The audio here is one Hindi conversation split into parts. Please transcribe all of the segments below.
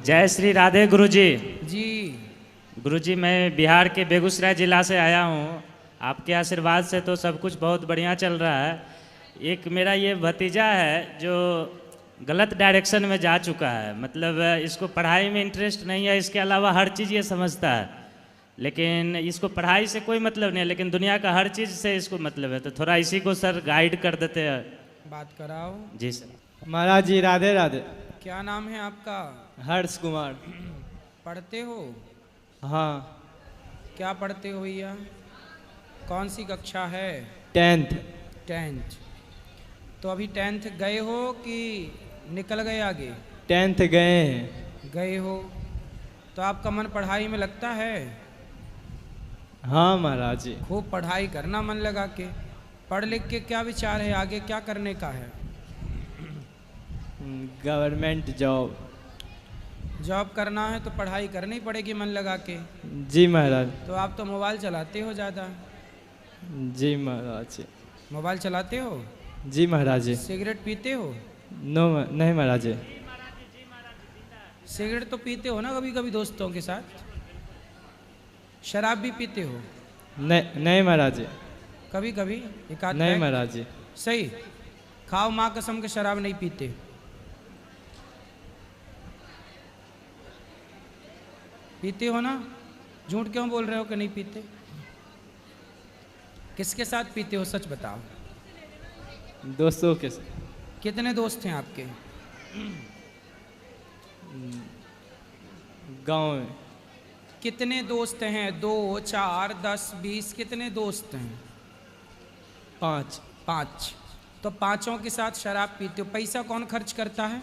जय श्री राधे गुरुजी। जी गुरुजी, मैं बिहार के बेगूसराय ज़िला से आया हूँ। आपके आशीर्वाद से तो सब कुछ बहुत बढ़िया चल रहा है। एक मेरा ये भतीजा है जो गलत डायरेक्शन में जा चुका है, मतलब इसको पढ़ाई में इंटरेस्ट नहीं है, इसके अलावा हर चीज़ ये समझता है, लेकिन इसको पढ़ाई से कोई मतलब नहीं है, लेकिन दुनिया का हर चीज़ से इसको मतलब है। तो थोड़ा इसी को सर गाइड कर देते हैं। बात कराओ। जी सर। महाराज जी राधे राधे। क्या नाम है आपका? हर्ष कुमार। पढ़ते हो? हाँ। क्या पढ़ते हो भैया? कौन सी कक्षा है? 10th। 10th। तो अभी 10th गए हो कि निकल गए आगे? 10th गए हैं। गए हो तो आपका मन पढ़ाई में लगता है? हाँ महाराज जी। खूब पढ़ाई करना मन लगा के। पढ़ लिख के क्या विचार है, आगे क्या करने का है? Government job. जॉब करना है तो पढ़ाई करनी पड़ेगी मन लगा के। जी महाराज। तो आप तो मोबाइल चलाते हो ज़्यादा। जी महाराज जी। मोबाइल चलाते हो? जी महाराज जी। सिगरेट पीते हो? नहीं महाराज जी। सिगरेट तो पीते हो ना कभी कभी दोस्तों के साथ? शराब भी पीते हो? नहीं महाराज जी। कभी कभी एक आध नहीं पैक? महाराज जी। सही। खाओ माँ कसम के शराब नहीं पीते। पीते हो ना? झूठ क्यों बोल रहे हो कि नहीं पीते? किसके साथ पीते हो, सच बताओ। दोस्तों के कितने दोस्त हैं आपके? गांव में। कितने दोस्त हैं? 2, 4, 10, 20? कितने दोस्त हैं? 5। 5। तो पांचों के साथ शराब पीते हो। पैसा कौन खर्च करता है?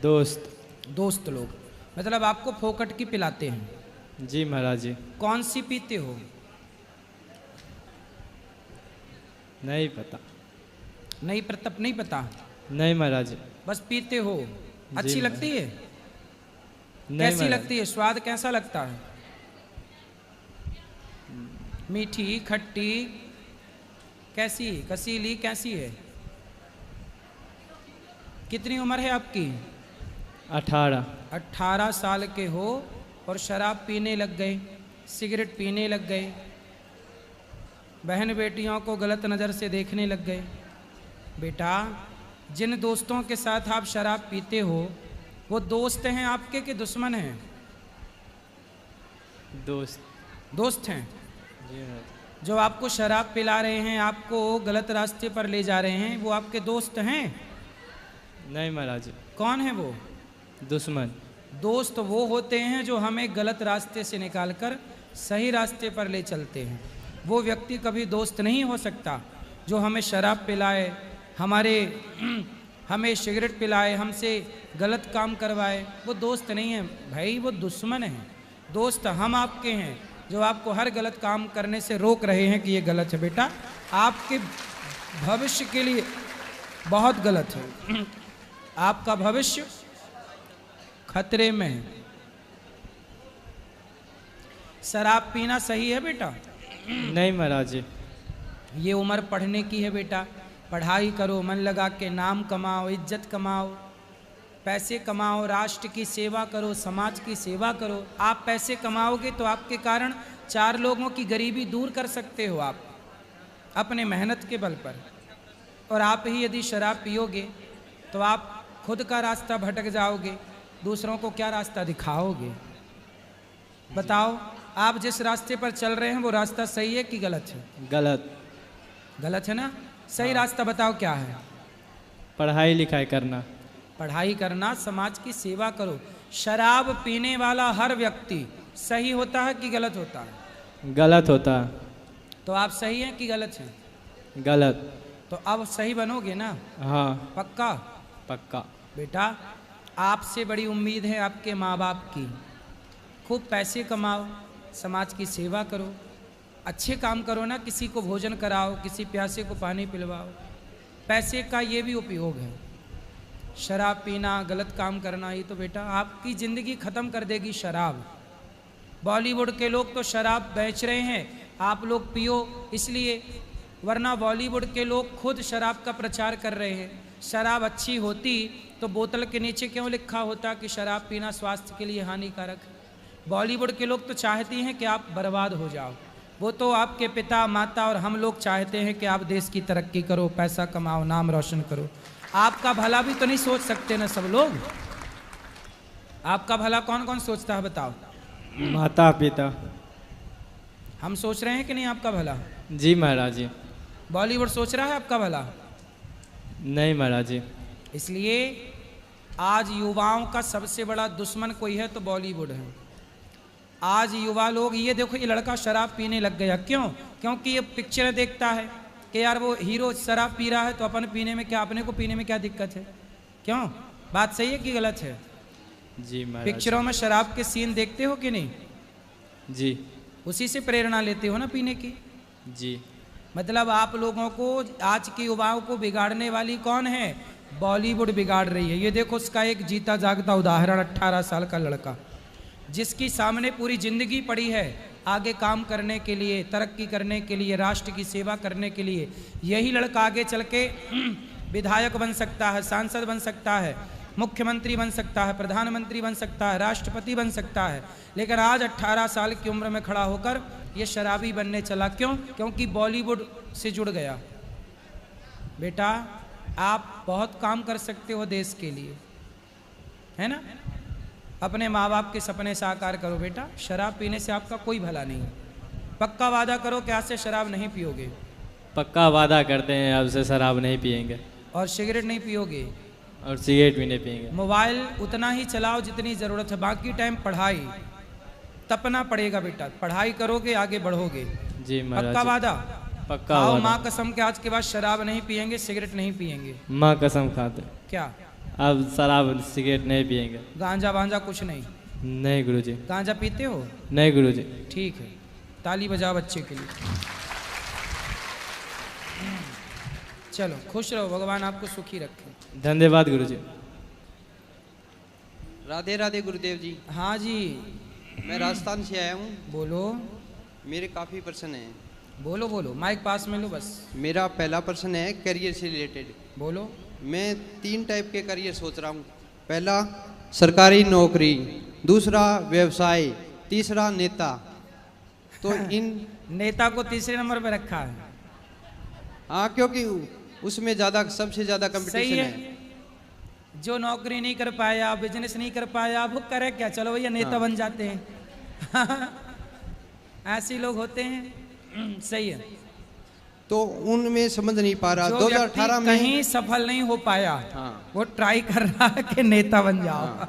दोस्त। दोस्त लोग। मतलब आपको फोकट की पिलाते हैं। जी महाराज जी। कौन सी पीते हो? नहीं पता। नहीं प्रताप, नहीं पता? नहीं महाराज जी। बस पीते हो। अच्छी महाराज। लगती है? नहीं कैसी महाराज। लगती है? स्वाद कैसा लगता है? मीठी, खट्टी, कैसी? कसीली, कैसी है? कितनी उम्र है आपकी? 18। 18 साल के हो और शराब पीने लग गए, सिगरेट पीने लग गए, बहन बेटियों को गलत नज़र से देखने लग गए। बेटा, जिन दोस्तों के साथ आप शराब पीते हो वो दोस्त हैं आपके कि दुश्मन हैं? दोस्त। दोस्त हैं। जी महाराज। जो आपको शराब पिला रहे हैं, आपको गलत रास्ते पर ले जा रहे हैं, वो आपके दोस्त हैं? नहीं महाराज जी। कौन है वो? दुश्मन। दोस्त वो होते हैं जो हमें गलत रास्ते से निकालकर सही रास्ते पर ले चलते हैं। वो व्यक्ति कभी दोस्त नहीं हो सकता जो हमें शराब पिलाए, हमें सिगरेट पिलाए, हमसे गलत काम करवाए। वो दोस्त नहीं है भाई, वो दुश्मन है। दोस्त हम आपके हैं जो आपको हर गलत काम करने से रोक रहे हैं कि ये गलत है बेटा, आपके भविष्य के लिए बहुत गलत है। आपका भविष्य खतरे में है। शराब पीना सही है बेटा? नहीं महाराज जी। ये उम्र पढ़ने की है बेटा। पढ़ाई करो, मन लगा के नाम कमाओ, इज्जत कमाओ, पैसे कमाओ, राष्ट्र की सेवा करो, समाज की सेवा करो। आप पैसे कमाओगे तो आपके कारण 4 लोगों की गरीबी दूर कर सकते हो आप अपने मेहनत के बल पर। और आप ही यदि शराब पियोगे तो आप खुद का रास्ता भटक जाओगे, दूसरों को क्या रास्ता दिखाओगे? बताओ, आप जिस रास्ते पर चल रहे हैं वो रास्ता सही है कि गलत है? गलत। गलत है ना? सही रास्ता बताओ क्या है? पढ़ाई लिखाई करना। पढ़ाई करना, समाज की सेवा करो। शराब पीने वाला हर व्यक्ति सही होता है कि गलत होता है? गलत होता। तो आप सही हैं कि गलत हैं? गलत। तो अब सही बनोगे ना? हाँ। पक्का? पक्का। बेटा, आपसे बड़ी उम्मीद है आपके माँ बाप की। खूब पैसे कमाओ, समाज की सेवा करो, अच्छे काम करो ना, किसी को भोजन कराओ, किसी प्यासे को पानी पिलवाओ। पैसे का ये भी उपयोग है। शराब पीना, गलत काम करना, ये तो बेटा आपकी ज़िंदगी ख़त्म कर देगी शराब। बॉलीवुड के लोग तो शराब बेच रहे हैं, आप लोग पियो इसलिए, वरना बॉलीवुड के लोग खुद शराब का प्रचार कर रहे हैं। शराब अच्छी होती तो बोतल के नीचे क्यों लिखा होता कि शराब पीना स्वास्थ्य के लिए हानिकारक है। बॉलीवुड के लोग तो चाहते हैं कि आप बर्बाद हो जाओ, वो तो आपके पिता माता और हम लोग चाहते हैं कि आप देश की तरक्की करो, पैसा कमाओ, नाम रोशन करो। आपका भला भी तो नहीं सोच सकते ना सब लोग। आपका भला कौन कौन सोचता है बताओ? माता पिता। हम सोच रहे हैं कि नहीं आपका भला? जी महाराज जी। बॉलीवुड सोच रहा है आपका भला? नहीं महाराज जी। इसलिए आज युवाओं का सबसे बड़ा दुश्मन कोई है तो बॉलीवुड है। आज युवा लोग, ये देखो ये लड़का शराब पीने लग गया, क्यों? क्योंकि ये पिक्चर देखता है कि यार वो हीरो शराब पी रहा है तो अपन पीने में क्या, अपने को पीने में क्या दिक्कत है? क्यों? बात सही है कि गलत है? जी महाराज। पिक्चरों में शराब के सीन देखते हो कि नहीं? जी। उसी से प्रेरणा लेते हो ना पीने की। जी। मतलब आप लोगों को, आज के युवाओं को बिगाड़ने वाली कौन है? बॉलीवुड बिगाड़ रही है। ये देखो उसका एक जीता जागता उदाहरण, 18 साल का लड़का जिसकी सामने पूरी जिंदगी पड़ी है आगे काम करने के लिए, तरक्की करने के लिए, राष्ट्र की सेवा करने के लिए। यही लड़का आगे चल के विधायक बन सकता है, सांसद बन सकता है, मुख्यमंत्री बन सकता है, प्रधानमंत्री बन सकता है, राष्ट्रपति बन सकता है। लेकिन आज 18 साल की उम्र में खड़ा होकर ये शराबी बनने चला। क्यों? क्योंकि बॉलीवुड से जुड़ गया। बेटा आप बहुत काम कर सकते हो देश के लिए, है ना? अपने माँ बाप के सपने साकार करो बेटा। शराब पीने से आपका कोई भला नहीं। पक्का वादा करो कि आज से शराब नहीं पियोगे। पक्का वादा करते हैं अब से शराब नहीं पिएंगे। और सिगरेट नहीं पियोगे। और सिगरेट भी नहीं पिएंगे। मोबाइल उतना ही चलाओ जितनी ज़रूरत है, बाकी टाइम पढ़ाई। तपना पड़ेगा बेटा, पढ़ाई करोगे आगे बढ़ोगे। जी महाराज। पक्का वादा? पक्का आओ वादा। माँ कसम के आज के बाद शराब नहीं पियेंगे, सिगरेट नहीं पियेंगे। माँ कसम खाते। क्या? अब शराब सिगरेट नहीं पिएंगे। गांजा वांजा कुछ नहीं? नहीं गुरुजी। गांजा पीते हो? नहीं गुरुजी। ठीक है, ताली बजाओ बच्चे के लिए। चलो खुश रहो, भगवान आपको सुखी रखे। धन्यवाद गुरुजी। राधे राधे गुरुदेव जी। हाँ जी। मैं राजस्थान से आया हूँ। बोलो। मेरे काफ़ी प्रश्न हैं। बोलो बोलो, माइक पास में लो बस। मेरा पहला प्रश्न है करियर से रिलेटेड। बोलो। मैं 3 टाइप के करियर सोच रहा हूँ। पहला सरकारी नौकरी, दूसरा व्यवसाय, तीसरा नेता। तो इन नेता को तीसरे नंबर पर रखा है। हाँ, क्योंकि उसमें ज़्यादा, सबसे ज़्यादा सही कंपटीशन है। है। जो नौकरी नहीं कर पाया, बिजनेस नहीं कर पाया, वो करे क्या? चलो भैया नेता हाँ। बन जाते हैं। ऐसे लोग होते हैं। सही है। तो उनमें समझ नहीं पा रहा। जो 2018 में कहीं सफल नहीं हो पाया, हाँ। वो ट्राई कर रहा है कि नेता बन जाओ। हाँ।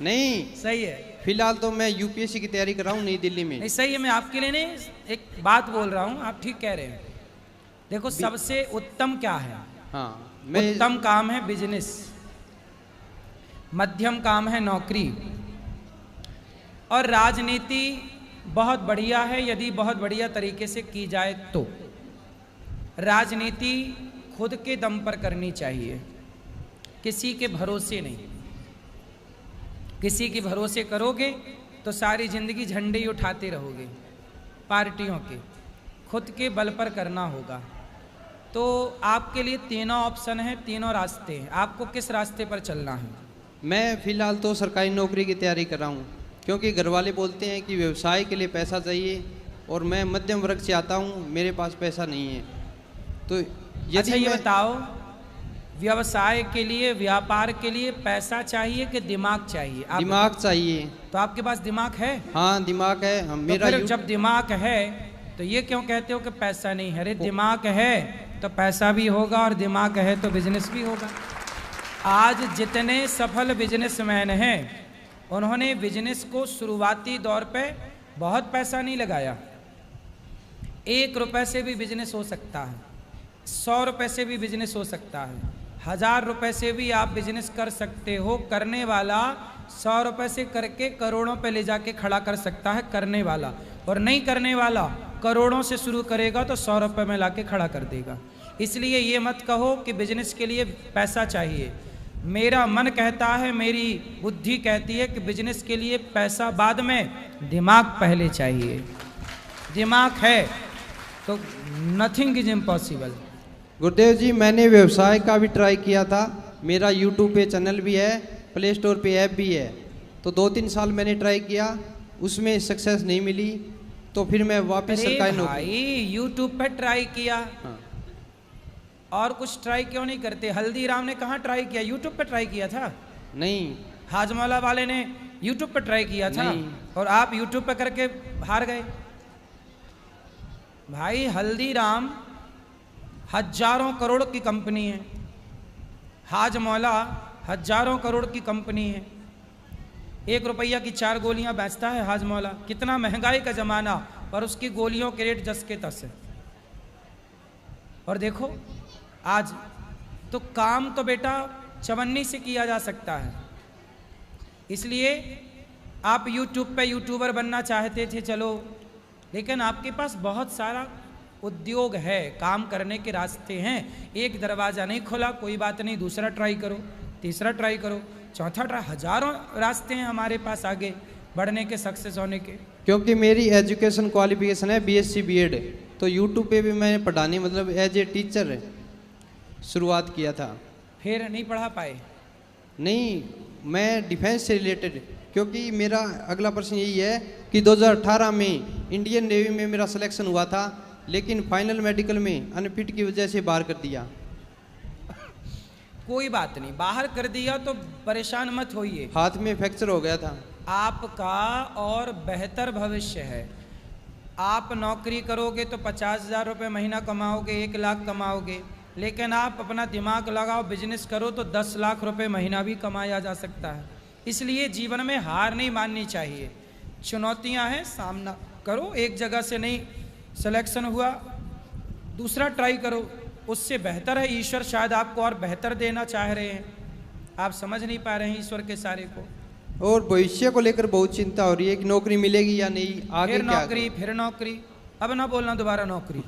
नहीं, सही है। फिलहाल तो मैं यूपीएससी की तैयारी कर रहा हूँ नई दिल्ली में। नहीं सही है, मैं आपके लिए नहीं एक बात बोल रहा हूँ, आप ठीक कह रहे हैं। देखो सबसे उत्तम क्या है? हाँ, मैं उत्तम काम है बिजनेस, मध्यम काम है नौकरी, और राजनीति बहुत बढ़िया है यदि बहुत बढ़िया तरीके से की जाए तो। राजनीति खुद के दम पर करनी चाहिए, किसी के भरोसे नहीं। किसी के भरोसे करोगे तो सारी जिंदगी झंडे ही उठाते रहोगे पार्टियों के। खुद के बल पर करना होगा। तो आपके लिए तीनों ऑप्शन हैं, तीनों रास्ते हैं, आपको किस रास्ते पर चलना है? मैं फिलहाल तो सरकारी नौकरी की तैयारी कर रहा हूँ, क्योंकि घर वाले बोलते हैं कि व्यवसाय के लिए पैसा चाहिए, और मैं मध्यम वर्ग से आता हूँ, मेरे पास पैसा नहीं है। तो यदि अच्छा ये मैं बताओ, व्यवसाय के लिए, व्यापार के लिए पैसा चाहिए कि दिमाग चाहिए? आप दिमाग चाहिए। तो आपके पास दिमाग है? हाँ, दिमाग है। हम तो मेरा फिर जब दिमाग है तो ये क्यों कहते हो कि पैसा नहीं है? अरे दिमाग है तो पैसा भी होगा, और दिमाग है तो बिजनेस भी होगा। आज जितने सफल बिजनेसमैन हैं, उन्होंने बिजनेस को शुरुआती दौर पे बहुत पैसा नहीं लगाया। 1 रुपए से भी बिजनेस हो सकता है, 100 रुपए से भी बिजनेस हो सकता है, 1000 रुपए से भी आप बिजनेस कर सकते हो। करने वाला 100 रुपए से करके करोड़ों पे ले जाके खड़ा कर सकता है, करने वाला। और नहीं करने वाला करोड़ों से शुरू करेगा तो 100 रुपए में लाके खड़ा कर देगा। इसलिए ये मत कहो कि बिजनेस के लिए पैसा चाहिए। मेरा मन कहता है, मेरी बुद्धि कहती है कि बिजनेस के लिए पैसा बाद में, दिमाग पहले चाहिए। दिमाग है तो नथिंग इज इम्पॉसिबल। गुरुदेव जी, मैंने व्यवसाय का भी ट्राई किया था। मेरा यूट्यूब पे चैनल भी है, प्ले स्टोर पे ऐप भी है। तो 2-3 साल मैंने ट्राई किया, उसमें सक्सेस नहीं मिली। तो फिर मैं वापस अरे सरकारी भाई, नौकरी। यूट्यूब पे ट्राई किया हाँ। और कुछ ट्राई क्यों नहीं करते? हल्दीराम ने कहाँ ट्राई किया? यूट्यूब पे ट्राई किया था। नहीं, हाजमौला वाले ने यूट्यूब पे ट्राई किया था नहीं। और आप यूट्यूब पे करके हार गए। भाई हल्दीराम हजारों करोड़ की कंपनी है, हाजमौला हजारों करोड़ की कंपनी है। 1 रुपया की 4 गोलियां बेचता है हाजमौला। कितना महंगाई का जमाना, पर उसकी गोलियों के रेट जस के तस है। और देखो आज तो काम तो बेटा चवन्नी से किया जा सकता है। इसलिए आप यूट्यूब पे यूट्यूबर बनना चाहते थे, चलो, लेकिन आपके पास बहुत सारा उद्योग है, काम करने के रास्ते हैं। एक दरवाज़ा नहीं खुला, कोई बात नहीं, दूसरा ट्राई करो, तीसरा ट्राई करो, चौथा ट्राई। हजारों रास्ते हैं हमारे पास आगे बढ़ने के, सक्सेस होने के। क्योंकि मेरी एजुकेशन क्वालिफिकेशन है BSc B.Ed। तो यूट्यूब पे भी मैंने पढ़ाने मतलब एज ए टीचर शुरुआत किया था। फिर नहीं पढ़ा पाए? नहीं, मैं डिफेंस से रिलेटेड, क्योंकि मेरा अगला प्रश्न यही है कि 2018 में इंडियन नेवी में मेरा सिलेक्शन हुआ था, लेकिन फाइनल मेडिकल में अनफिट की वजह से बाहर कर दिया। कोई बात नहीं, बाहर कर दिया तो परेशान मत होइए। हाथ में फ्रैक्चर हो गया था। आपका और बेहतर भविष्य है। आप नौकरी करोगे तो 50,000 रुपये महीना कमाओगे, 1 लाख कमाओगे। लेकिन आप अपना दिमाग लगाओ, बिजनेस करो तो 10 लाख रुपए महीना भी कमाया जा सकता है। इसलिए जीवन में हार नहीं माननी चाहिए। चुनौतियां हैं, सामना करो। एक जगह से नहीं सिलेक्शन हुआ, दूसरा ट्राई करो, उससे बेहतर है। ईश्वर शायद आपको और बेहतर देना चाह रहे हैं, आप समझ नहीं पा रहे हैं ईश्वर के सारे को। और भविष्य को लेकर बहुत चिंता हो रही है कि नौकरी मिलेगी या नहीं, आगे फिर क्या नौकरी, फिर नौकरी। अब ना बोलना दोबारा नौकरी।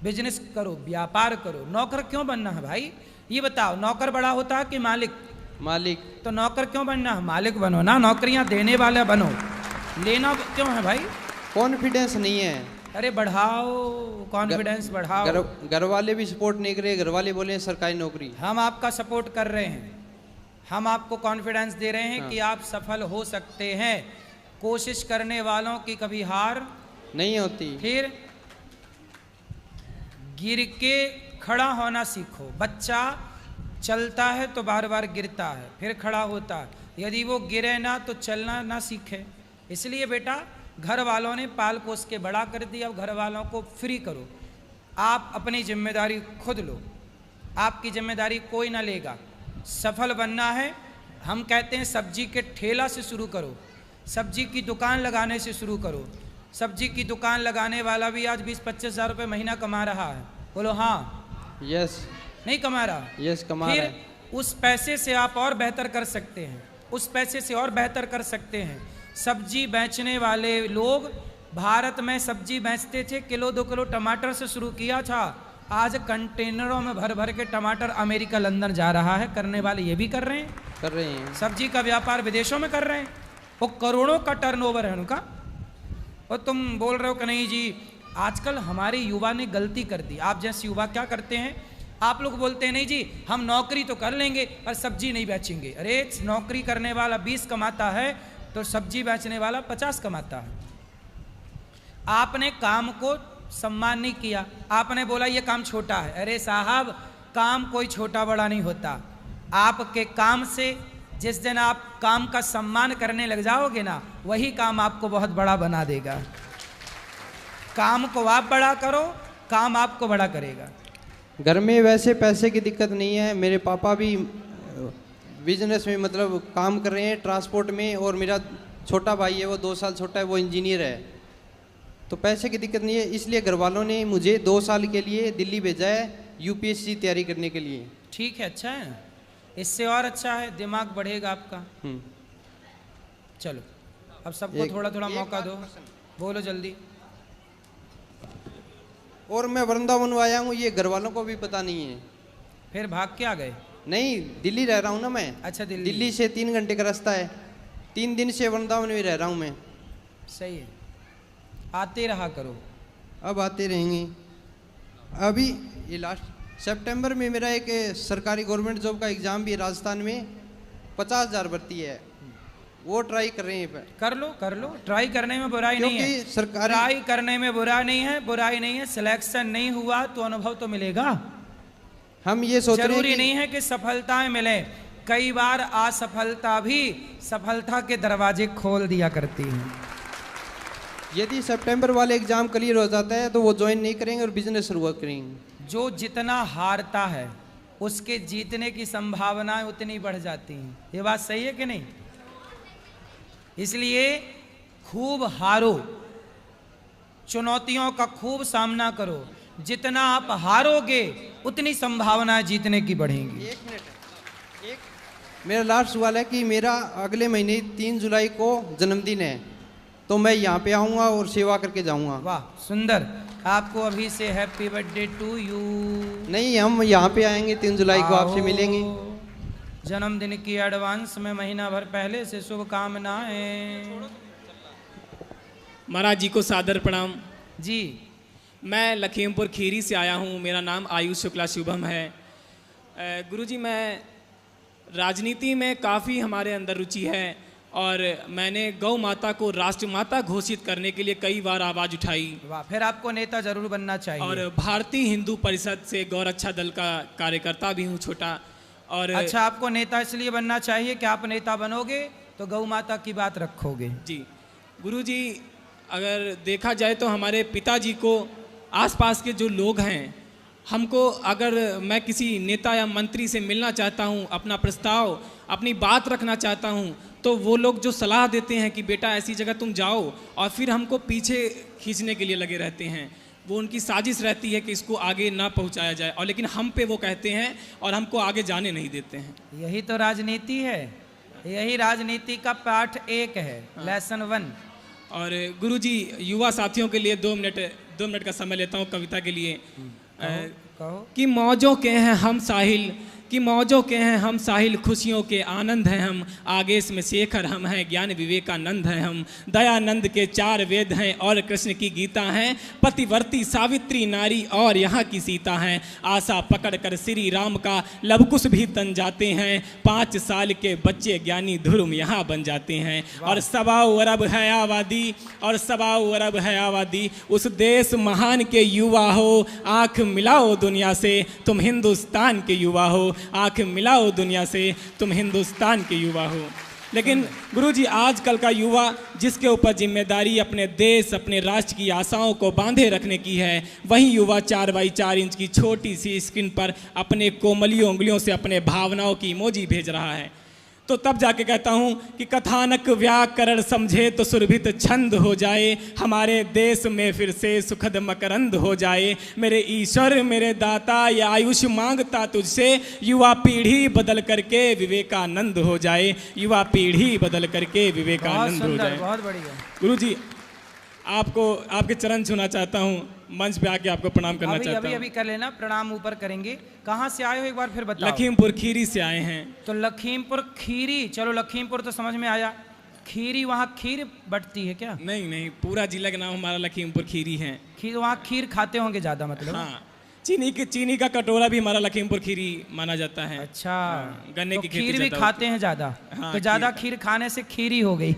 बिजनेस करो, व्यापार करो। नौकर क्यों बनना है भाई? ये बताओ, नौकर बड़ा होता है कि मालिक? मालिक। तो नौकर क्यों बनना है? मालिक बनो ना, नौकरियां देने वाला बनो। लेना क्यों है भाई? कॉन्फिडेंस नहीं है। अरे बढ़ाओ, कॉन्फिडेंस बढ़ाओ। घर वाले भी सपोर्ट नहीं करे। घर वाले बोले सरकारी नौकरी। हम आपका सपोर्ट कर रहे हैं, हम आपको कॉन्फिडेंस दे रहे हैं हाँ। कि आप सफल हो सकते हैं। कोशिश करने वालों की कभी हार नहीं होती। फिर गिर के खड़ा होना सीखो। बच्चा चलता है तो बार बार गिरता है, फिर खड़ा होता है। यदि वो गिरे ना तो चलना ना सीखे। इसलिए बेटा घर वालों ने पाल पोस के बड़ा कर दिया, घर वालों को फ्री करो। आप अपनी जिम्मेदारी खुद लो, आपकी जिम्मेदारी कोई ना लेगा। सफल बनना है, हम कहते हैं सब्जी के ठेला से शुरू करो, सब्जी की दुकान लगाने से शुरू करो। सब्जी की दुकान लगाने वाला भी आज 20-25 हज़ार रुपये महीना कमा रहा है। बोलो हाँ। यस। नहीं कमा रहा? यस, कमा रहा है। फिर उस पैसे से आप और बेहतर कर सकते हैं, उस पैसे से और बेहतर कर सकते हैं। सब्जी बेचने वाले लोग भारत में सब्जी बेचते थे, किलो 2 किलो टमाटर से शुरू किया था। आज कंटेनरों में भर भर के टमाटर अमेरिका लंदन जा रहा है। करने वाले ये भी कर रहे हैं। सब्जी का व्यापार विदेशों में कर रहे हैं, वो करोड़ों का टर्नओवर है उनका। और तुम बोल रहे हो कि नहीं जी, आजकल हमारे युवा ने गलती कर दी। आप जैसे युवा क्या करते हैं, आप लोग बोलते हैं नहीं जी हम नौकरी तो कर लेंगे पर सब्जी नहीं बेचेंगे। अरे नौकरी करने वाला 20 कमाता है तो सब्जी बेचने वाला 50 कमाता है। आपने काम को सम्मान नहीं किया, आपने बोला ये काम छोटा है। अरे साहब, काम कोई छोटा बड़ा नहीं होता। आपके काम से जिस दिन आप काम का सम्मान करने लग जाओगे ना, वही काम आपको बहुत बड़ा बना देगा। काम को आप बड़ा करो, काम आपको बड़ा करेगा। घर में वैसे पैसे की दिक्कत नहीं है। मेरे पापा भी बिजनेस में मतलब काम कर रहे हैं, ट्रांसपोर्ट में। और मेरा छोटा भाई है, वो 2 साल छोटा है, वो इंजीनियर है। तो पैसे की दिक्कत नहीं है। इसलिए घर वालों ने मुझे 2 साल के लिए दिल्ली भेजा है UPSC तैयारी करने के लिए। ठीक है, अच्छा है, इससे और अच्छा है, दिमाग बढ़ेगा आपका। चलो अब सबको थोड़ा थोड़ा मौका दो, बोलो जल्दी। और मैं वृंदावन आया हूँ, ये घर वालों को भी पता नहीं है। फिर भाग के आ गए? नहीं, दिल्ली रह रहा हूँ ना मैं। अच्छा, दिल्ली से 3 घंटे का रास्ता है। 3 दिन से वृंदावन में रह रहा हूँ मैं। सही है, आते रहा करो। अब आते रहेंगे। अभी ये लास्ट सितंबर में मेरा एक सरकारी गवर्नमेंट जॉब का एग्ज़ाम भी है राजस्थान में, 50,000 भर्ती है, वो ट्राई कर रहे हैं। कर लो, ट्राई करने में बुराई नहीं है, सरकारी ट्राई करने में बुराई नहीं है। सिलेक्शन नहीं हुआ तो अनुभव तो मिलेगा। हम ये सोच रहे हैं जरूरी नहीं है कि सफलताएं मिले, कई बार असफलता भी सफलता के दरवाजे खोल दिया करती है। यदि सितंबर वाले एग्जाम क्लियर हो जाता है तो वो ज्वाइन नहीं करेंगे और बिजनेस शुरुआत करेंगे। जो जितना हारता है उसके जीतने की संभावनाएं उतनी बढ़ जाती हैं। ये बात सही है कि नहीं? इसलिए खूब हारो, चुनौतियों का खूब सामना करो, जितना आप हारोगे उतनी संभावनाएं जीतने की बढ़ेंगी। एक मिनट, मेरा लास्ट सवाल है कि मेरा अगले महीने 3 जुलाई को जन्मदिन है, तो मैं यहाँ पे आऊँगा और सेवा करके जाऊँगा। वाह सुंदर, आपको अभी से हैप्पी बर्थडे टू यू। नहीं, हम यहाँ पे आएंगे 3 जुलाई को, आपसे मिलेंगे। जन्मदिन की एडवांस में महीना भर पहले से शुभकामनाएं। महाराज जी को सादर प्रणाम जी। मैं लखीमपुर खीरी से आया हूँ, मेरा नाम आयुष शुक्ला शुभम है। गुरुजी, मैं राजनीति में काफ़ी हमारे अंदर रुचि है और मैंने गौ माता को राष्ट्रमाता घोषित करने के लिए कई बार आवाज़ उठाई। वाह, फिर आपको नेता जरूर बनना चाहिए। और भारतीय हिंदू परिषद से गौरक्षा दल का कार्यकर्ता भी हूँ छोटा। और अच्छा, आपको नेता इसलिए बनना चाहिए कि आप नेता बनोगे तो गौ माता की बात रखोगे। जी गुरुजी, अगर देखा जाए तो हमारे पिताजी को आसपास के जो लोग हैं, हमको अगर मैं किसी नेता या मंत्री से मिलना चाहता हूँ, अपना प्रस्ताव, अपनी बात रखना चाहता हूँ, तो वो लोग जो सलाह देते हैं कि बेटा ऐसी जगह तुम जाओ, और फिर हमको पीछे खींचने के लिए लगे रहते हैं। वो उनकी साजिश रहती है कि इसको आगे ना पहुंचाया जाए, और लेकिन हम पे वो कहते हैं और हमको आगे जाने नहीं देते हैं। यही तो राजनीति है, यही राजनीति का पाठ 1 है, लेसन 1। और गुरुजी, युवा साथियों के लिए 2 मिनट का समय लेता हूँ कविता के लिए। कहो। कि मौजों के हैं हम साहिल, कि मौजों के हैं हम साहिल, खुशियों के आनंद हैं हम, आगेश में शेखर हम हैं, ज्ञान विवेकानंद हैं हम, दयानंद के 4 वेद हैं और कृष्ण की गीता हैं, पतिवर्ती सावित्री नारी और यहाँ की सीता हैं, आशा पकड़ कर श्री राम का लवकुश भी तन जाते हैं, 5 साल के बच्चे ज्ञानी धुर्म यहाँ बन जाते हैं। और 1.25 अरब है आबादी, और 1.25 अरब है आबादी, उस देश महान के युवा हो, आँख मिलाओ दुनिया से, तुम हिंदुस्तान के युवा हो, आंख मिलाओ दुनिया से, तुम हिंदुस्तान के युवा हो। लेकिन गुरुजी, आजकल का युवा जिसके ऊपर जिम्मेदारी अपने देश, अपने राष्ट्र की आशाओं को बांधे रखने की है, वही युवा 4x4 इंच की छोटी सी स्क्रीन पर अपने कोमलियों उंगलियों से अपने भावनाओं की इमोजी भेज रहा है। तो तब जाके कहता हूँ कि कथानक व्याकरण समझे तो सुरभित छंद हो जाए, हमारे देश में फिर से सुखद मकरंद हो जाए, मेरे ईश्वर मेरे दाता ये आयुष मांगता तुझसे, युवा पीढ़ी बदल करके विवेकानंद हो जाए, युवा पीढ़ी बदल करके विवेकानंद हो जाए। बहुत बढ़िया गुरुजी, आपको आपके चरण छूना चाहता हूँ, मंच पे आके आपको प्रणाम करना चाहता हूँ। अभी कर लेना, प्रणाम ऊपर करेंगे। कहाँ से आए हो एक बार फिर बताओ। लखीमपुर खीरी से आए हैं। तो लखीमपुर खीरी, चलो लखीमपुर तो समझ में आया, खीरी वहाँ खीर बटती है क्या? नहीं, पूरा जिला का नाम हमारा लखीमपुर खीरी है। खीर, वहाँ खीर खाते होंगे ज़्यादा, मतलब? हाँ, चीनी का कटोरा भी हमारा लखीमपुर खीरी माना जाता है। अच्छा, गन्ने तो की खेती खीर भी खाते हैं ज़्यादा। हाँ, तो ज़्यादा खीर खाने से खीरी हो गई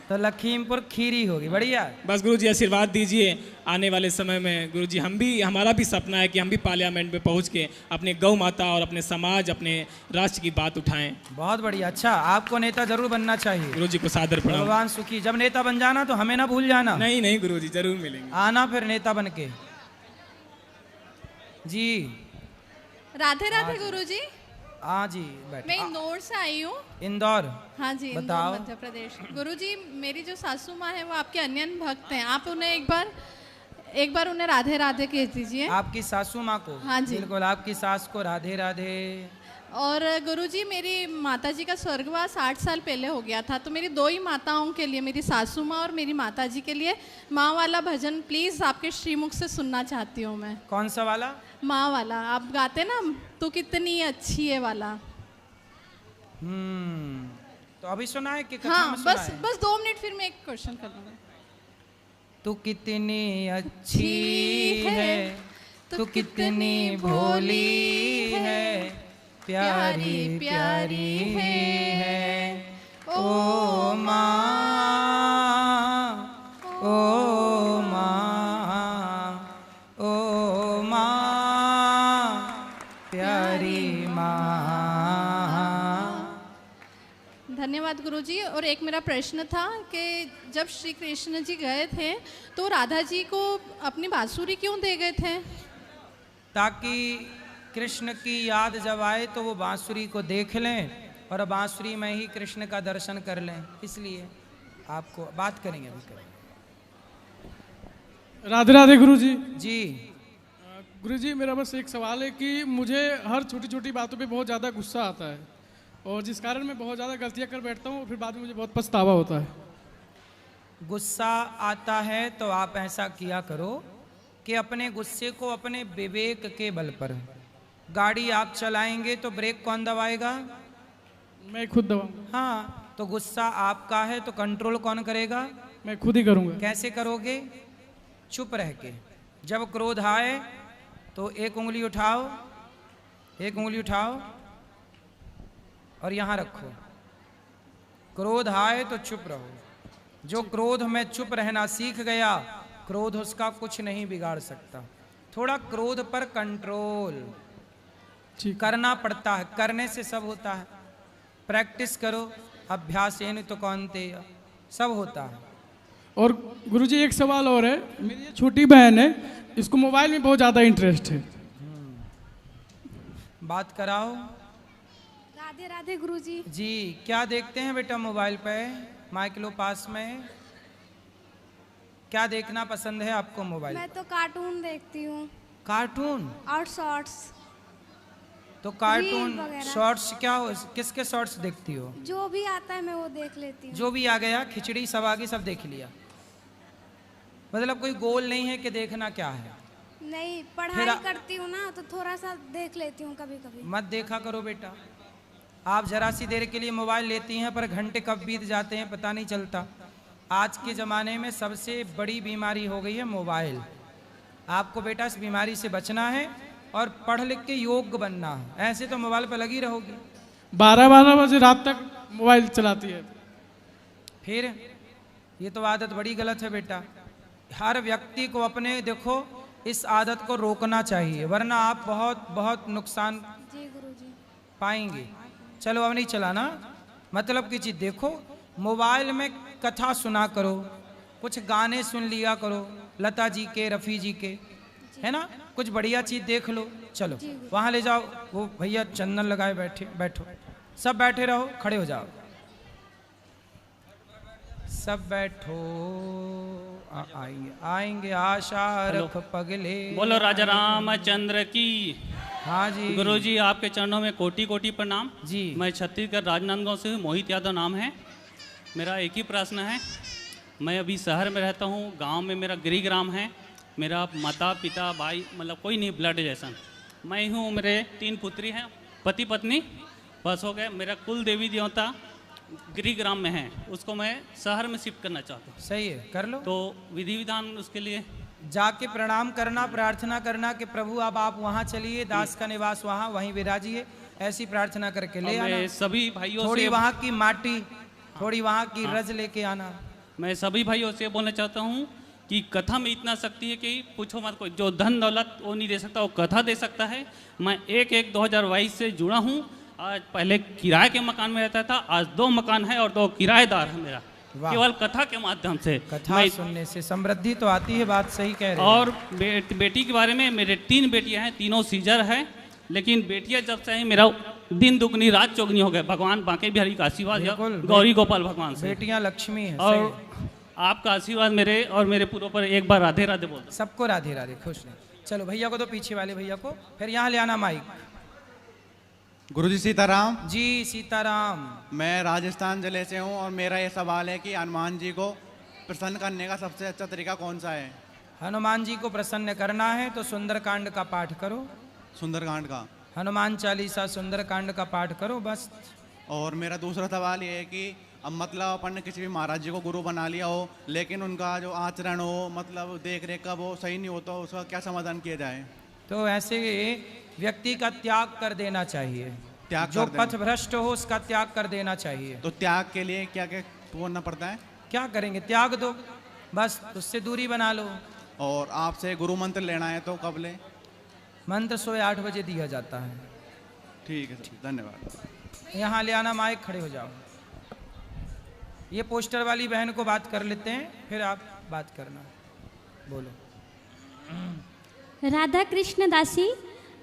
तो लखीमपुर खीरी होगी। बढ़िया। बस गुरुजी आशीर्वाद दीजिए, आने वाले समय में गुरुजी हमारा भी सपना है कि हम भी पार्लियामेंट में पहुंच के अपने गौ माता और अपने समाज, अपने राष्ट्र की बात उठाएं। बहुत बढ़िया। अच्छा, आपको नेता जरूर बनना चाहिए। गुरुजी को सादर प्रणाम। भगवान सुखी। जब नेता बन जाना तो हमें ना भूल जाना। नहीं गुरुजी, जरूर मिलेंगे। आना फिर नेता बन के। जी राधे राधे गुरुजी। हाँ जी, बैठ। मैं इंदौर से आई हूँ। इंदौर? हाँ जी, बताओ। इंदौर मध्य प्रदेश। गुरुजी, मेरी जो सासू माँ है वो आपके अनन्य भक्त हैं, आप उन्हें एक बार उन्हें राधे राधे कह दीजिए। आपकी सासू माँ को? हाँ जी, बिल्कुल, आपकी सास को राधे राधे। और गुरुजी, मेरी माताजी का स्वर्गवास 8 साल पहले हो गया था, तो मेरी 2 ही माताओं के लिए, मेरी सासू माँ और मेरी माताजी के लिए माँ वाला भजन प्लीज आपके श्रीमुख से सुनना चाहती हूँ मैं। कौन सा वाला? माँ वाला। आप गाते ना, तू कितनी अच्छी है वाला। तो अभी सुना है कि कथा हाँ, में सुना बस है? बस 2 मिनट, फिर मैं एक क्वेश्चन कर लूँगा। तू कितनी अच्छी है, तू कितनी भोली है, प्यारी प्यारी है। ओ माँ, ओ माँ, ओ माँ, प्यारी माँ। धन्यवाद गुरुजी। और एक मेरा प्रश्न था कि जब श्री कृष्ण जी गए थे तो राधा जी को अपनी बांसुरी क्यों दे गए थे? ताकि कृष्ण की याद जब आए तो वो बांसुरी को देख लें और बांसुरी में ही कृष्ण का दर्शन कर लें, इसलिए आपको बात करेंगे अभी करेंगे। राधे राधे गुरुजी। जी गुरुजी, मेरा बस एक सवाल है कि मुझे हर छोटी छोटी बातों पे बहुत ज़्यादा गुस्सा आता है और जिस कारण मैं बहुत ज़्यादा गलतियां कर बैठता हूँ और फिर बाद में मुझे बहुत पछतावा होता है। गुस्सा आता है तो आप ऐसा किया करो कि अपने गुस्से को अपने विवेक के बल पर, गाड़ी आप चलाएंगे तो ब्रेक कौन दबाएगा? मैं खुद दबाऊंगा। हाँ, तो गुस्सा आपका है तो कंट्रोल कौन करेगा? मैं खुद ही करूंगा। कैसे करोगे? चुप रह के। जब क्रोध आए तो एक उंगली उठाओ, एक उंगली उठाओ और यहाँ रखो। क्रोध आए तो चुप रहो। जो क्रोध में चुप रहना सीख गया, क्रोध उसका कुछ नहीं बिगाड़ सकता। थोड़ा क्रोध पर कंट्रोल करना पड़ता है, करने से सब होता है। प्रैक्टिस करो, अभ्यासेन तो कौन्तेय, सब होता है। और गुरुजी एक सवाल और है, मेरी ये छोटी बहन है, इसको मोबाइल में बहुत ज़्यादा इंटरेस्ट है। बात कराओ। राधे राधे गुरुजी। जी, क्या देखते हैं बेटा मोबाइल पे? माइक लो पास में। क्या देखना पसंद है आपको मोबाइल? मैं तो कार्टून देखती हूँ। कार्टून और शॉर्ट्स। तो कार्टून रील वगैरह। शॉर्ट्स क्या हो, किसके शॉर्ट्स देखती हो? जो भी आता है मैं वो देख लेती हूँ। जो भी आ गया, खिचड़ी सब आ गई, सब देख लिया। मतलब कोई गोल नहीं है कि देखना क्या है? नहीं, पढ़ाई करती हूँ ना तो थोड़ा सा देख लेती हूँ कभी कभी। मत देखा करो बेटा। आप जरा सी देर के लिए मोबाइल लेती हैं पर घंटे कब बीत जाते हैं पता नहीं चलता। आज के ज़माने में सबसे बड़ी बीमारी हो गई है मोबाइल। आपको बेटा इस बीमारी से बचना है और पढ़ लिख के योग्य बनना है। ऐसे तो मोबाइल पर लगी रहोगी। 12-12 बजे रात तक मोबाइल चलाती है। फिर ये तो आदत बड़ी गलत है बेटा। हर व्यक्ति को अपने देखो इस आदत को रोकना चाहिए, वरना आप बहुत बहुत नुकसान जी गुरुजी। पाएंगे। चलो अब नहीं चलाना, मतलब की चीज़ देखो। मोबाइल में कथा सुना करो, कुछ गाने सुन लिया करो, लता जी के, रफ़ी जी के, है ना, कुछ बढ़िया चीज़ देख लो। चलो वहाँ ले जाओ, वो भैया चंदन लगाए बैठे, बैठो, सब बैठे रहो, खड़े हो जाओ, सब बैठो। आएंगे आशा रख पगले। बोलो राजा रामचंद्र की। हाँ जी गुरुजी, आपके चरणों में कोटि कोटि प्रणाम जी। मैं छत्तीसगढ़ राजनांदगांव से हूँ, मोहित यादव नाम है मेरा। एक ही प्रश्न है, मैं अभी शहर में रहता हूँ, गांव में मेरा गृहग्राम है, मेरा माता पिता भाई मतलब कोई नहीं ब्लड रिलेशन। मैं हूँ, मेरे 3 पुत्री हैं, पति पत्नी बस हो गए। मेरा कुल देवी देवता गृहग्राम में है, उसको मैं शहर में शिफ्ट करना चाहता हूँ। सही है, कर लो। तो विधि विधान उसके लिए जाके प्रणाम करना, प्रार्थना करना कि प्रभु अब आप वहाँ चलिए, दास का निवास वहाँ, वहीं विराजिए, ऐसी प्रार्थना करके ले आना। सभी भाइयों थोड़ी से वहाँ की माटी, थोड़ी वहाँ की रज लेके आना। मैं सभी भाइयों से बोलना चाहता हूँ कि कथा में इतना शक्ति है कि पूछो मत। कोई जो धन दौलत वो नहीं दे सकता, वो कथा दे सकता है। मैं 1/1/2022 से जुड़ा हूँ। आज पहले किराए के मकान में रहता था, आज 2 मकान है और 2 किराएदार है मेरा, केवल कथा के माध्यम से। कथा सुनने से समृद्धि तो आती है, बात सही कह रहे हैं। और बेटी के बारे में, मेरे 3 बेटियां हैं, तीनों सीजर है, लेकिन बेटियां जब से हैं मेरा दिन दुगनी रात चौगनी हो गए। भगवान बांके बिहारी का आशीर्वाद है, गौरी गोपाल भगवान से। बेटियां लक्ष्मी है। और आपका आशीर्वाद मेरे और मेरे पूरों पर। एक बार राधे राधे बोल। सबको राधे राधे, खुश रहे। चलो भैया को, तो पीछे वाले भैया को फिर यहाँ ले आना माइक। गुरुजी सीताराम जी। सीताराम। मैं राजस्थान जिले से हूँ और मेरा ये सवाल है कि हनुमान जी को प्रसन्न करने का सबसे अच्छा तरीका कौन सा है? हनुमान जी को प्रसन्न करना है तो सुंदरकांड का पाठ करो। सुंदरकांड का? हनुमान चालीसा सुंदरकांड का पाठ करो बस। और मेरा दूसरा सवाल ये है कि अब मतलब अपन ने किसी भी महाराज जी को गुरु बना लिया हो, लेकिन उनका जो आचरण हो, मतलब देख रेख का वो सही नहीं होता, उसका क्या समाधान किया जाए? तो ऐसे व्यक्ति का त्याग कर देना चाहिए। त्याग जो कर देना। पथ भ्रष्ट हो उसका त्याग कर देना चाहिए। तो त्याग के लिए क्या क्या करना पड़ता है? क्या करेंगे, त्याग दो बस, उससे दूरी बना लो। और आपसे गुरु मंत्र लेना है तो कब लें? मंत्र 8 बजे दिया जाता है। ठीक है सर, धन्यवाद। यहाँ ले आना, माइक, खड़े हो जाओ। ये पोस्टर वाली बहन को बात कर लेते हैं, फिर आप बात करना। बोलो। राधा कृष्ण दासी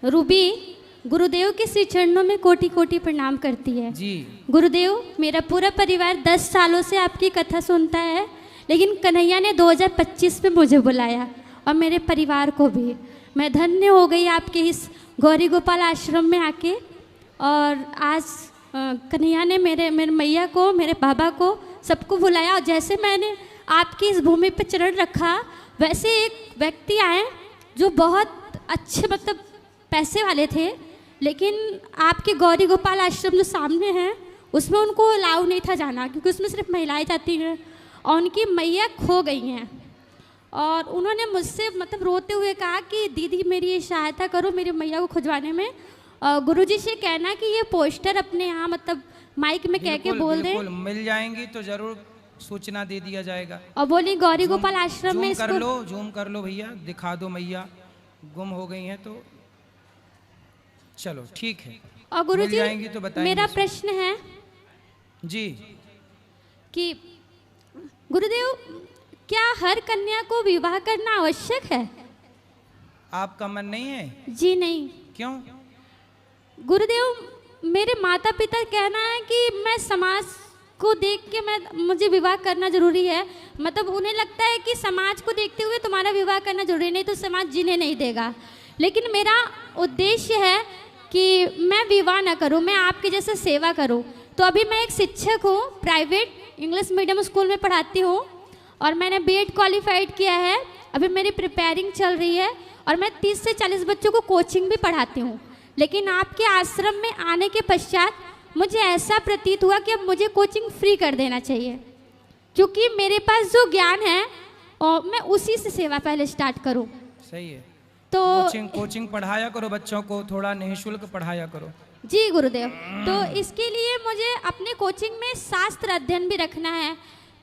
रूबी गुरुदेव के श्री चरणों में कोटि कोटि प्रणाम करती है। जी गुरुदेव, मेरा पूरा परिवार 10 सालों से आपकी कथा सुनता है, लेकिन कन्हैया ने 2025 में मुझे बुलाया और मेरे परिवार को भी। मैं धन्य हो गई आपके इस गौरी गोपाल आश्रम में आके। और आज कन्हैया ने मेरे मैया को, मेरे बाबा को, सबको बुलाया। और जैसे मैंने आपकी इस भूमि पर चरण रखा, वैसे एक व्यक्ति आए जो बहुत अच्छे, मतलब पैसे वाले थे, लेकिन आपके गौरी गोपाल आश्रम जो सामने है उसमें उनको अलाउ नहीं था जाना, क्योंकि उसमें सिर्फ महिलाएं जाती हैं। और उनकी मैया खो गई हैं और उन्होंने मुझसे मतलब रोते हुए कहा कि दीदी मेरी ये सहायता करो मेरी मैया को खुजवाने में। गुरुजी से कहना कि ये पोस्टर अपने यहाँ मतलब माइक में कह के बोल दें। मिल जाएंगी तो जरूर सूचना दे दिया जाएगा। और बोली गौरी गोपाल आश्रम में कर लो, जूम कर लो भैया, दिखा दो मैया गुम हो गई हैं तो। चलो ठीक है। और गुरुजी जाएंगी तो बताएंगे। मेरा प्रश्न है जी कि गुरुदेव, क्या हर कन्या को विवाह करना आवश्यक है? आपका मन नहीं है? जी नहीं। क्यों? गुरुदेव, मेरे माता पिता कहना है कि मैं समाज को देख के मुझे विवाह करना जरूरी है। मतलब उन्हें लगता है कि समाज को देखते हुए तुम्हारा विवाह करना जरूरी, नहीं तो समाज जीने नहीं देगा। लेकिन मेरा उद्देश्य है कि मैं विवाह ना करूं, मैं आपके जैसे सेवा करूं। तो अभी मैं एक शिक्षक हूं, प्राइवेट इंग्लिश मीडियम स्कूल में पढ़ाती हूं और मैंने बीएड क्वालिफाइड किया है। अभी मेरी प्रिपेयरिंग चल रही है और मैं 30 से 40 बच्चों को कोचिंग भी पढ़ाती हूं। लेकिन आपके आश्रम में आने के पश्चात मुझे ऐसा प्रतीत हुआ कि अब मुझे कोचिंग फ्री कर देना चाहिए, क्योंकि मेरे पास जो ज्ञान है और मैं उसी से सेवा पहले स्टार्ट करूं। सही है। तो कोचिंग पढ़ाया करो बच्चों को, थोड़ा निःशुल्क पढ़ाया करो। जी गुरुदेव। तो इसके लिए मुझे अपने कोचिंग में शास्त्र अध्ययन भी रखना है,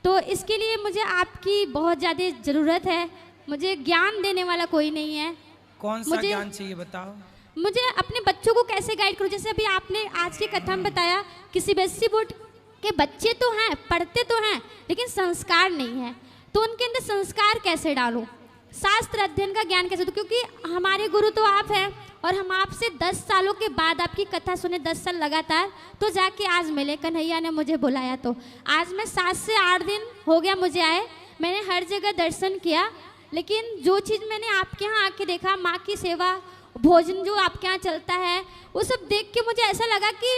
तो इसके लिए मुझे आपकी बहुत ज़्यादा ज़रूरत है। मुझे ज्ञान देने वाला कोई नहीं है। कौन सा ज्ञान चाहिए बताओ? मुझे अपने बच्चों को कैसे गाइड करूं? जैसे अभी आपने आज की कथा में बताया कि सीबीएसई बोर्ड के बच्चे तो हैं, पढ़ते तो हैं, लेकिन संस्कार नहीं है। तो उनके अंदर संस्कार कैसे डालूं? शास्त्र अध्ययन का ज्ञान कैसे दूं? क्योंकि हमारे गुरु तो आप हैं और हम आपसे 10 सालों के बाद आपकी कथा सुने, 10 साल लगातार, तो जाके आज मिले, कन्हैया ने मुझे बुलाया। तो आज मैं 7 से 8 दिन हो गया मुझे आए, मैंने हर जगह दर्शन किया, लेकिन जो चीज़ मैंने आपके यहाँ आके देखा, माँ की सेवा, भोजन जो आपके यहाँ चलता है, वो सब देख के मुझे ऐसा लगा कि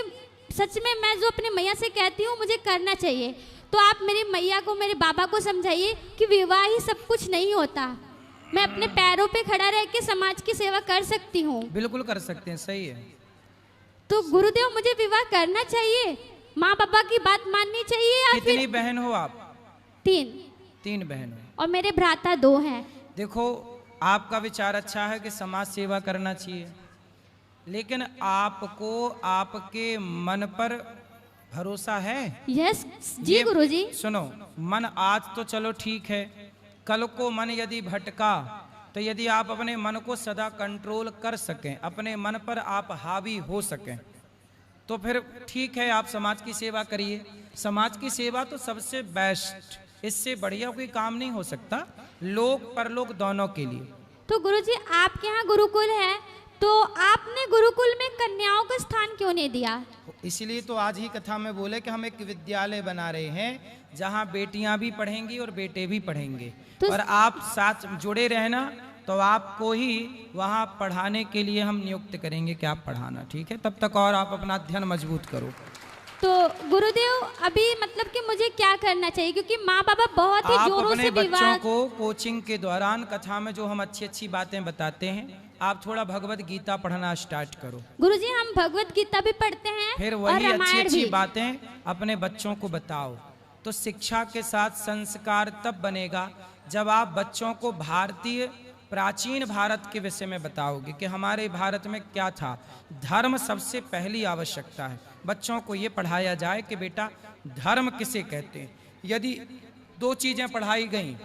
सच में मैं जो अपनी मैया से कहती हूँ मुझे करना चाहिए। तो आप मेरी मैया को, मेरे बाबा को समझाइए कि विवाह ही सब कुछ नहीं होता। मैं अपने पैरों पे खड़ा रह के समाज की सेवा कर सकती हूँ। बिल्कुल कर सकते हैं, सही है। तो गुरुदेव, मुझे विवाह करना चाहिए, माँ बाबा की बात माननी चाहिए या कितनी फिर? बहन हो आप? 3 बहन हो। और मेरे भ्राता 2 हैं। देखो, आपका विचार अच्छा है कि समाज सेवा करना चाहिए, लेकिन आपको आपके मन पर भरोसा है? यस जी गुरुजी। सुनो, मन आज तो चलो ठीक है, कल को मन यदि भटका तो यदि आप अपने मन को सदा कंट्रोल कर सकें, अपने मन पर आप हावी हो सकें, तो फिर ठीक है, आप समाज की सेवा करिए। समाज की सेवा तो सबसे बेस्ट, इससे बढ़िया कोई काम नहीं हो सकता, लोक परलोक दोनों के लिए। तो गुरुजी, आपके यहाँ गुरुकुल है, तो आपने गुरुकुल में कन्याओं का स्थान क्यों नहीं दिया? इसलिए तो आज ही कथा में बोले कि हम एक विद्यालय बना रहे हैं जहाँ बेटियां भी पढ़ेंगी और बेटे भी पढ़ेंगे। तो और आप साथ जुड़े रहना, तो आपको ही वहाँ पढ़ाने के लिए हम नियुक्त करेंगे कि आप पढ़ाना, ठीक है? तब तक और आप अपना अध्ययन मजबूत करो। तो गुरुदेव, अभी मतलब कि मुझे क्या करना चाहिए? क्योंकि माँ बाबा बहुत ही जोरों से बच्चों को कोचिंग के दौरान कथा में जो हम अच्छी अच्छी बातें बताते हैं, आप थोड़ा भगवत गीता पढ़ना स्टार्ट करो। गुरुजी, हम भगवत गीता भी पढ़ते हैं, फिर वही अच्छी अच्छी बातें अपने बच्चों को बताओ। तो शिक्षा के साथ संस्कार तब बनेगा जब आप बच्चों को भारतीय प्राचीन भारत के विषय में बताओगे कि हमारे भारत में क्या था। धर्म सबसे पहली आवश्यकता है। बच्चों को ये पढ़ाया जाए कि बेटा धर्म किसे कहते हैं। यदि दो चीजें पढ़ाई गई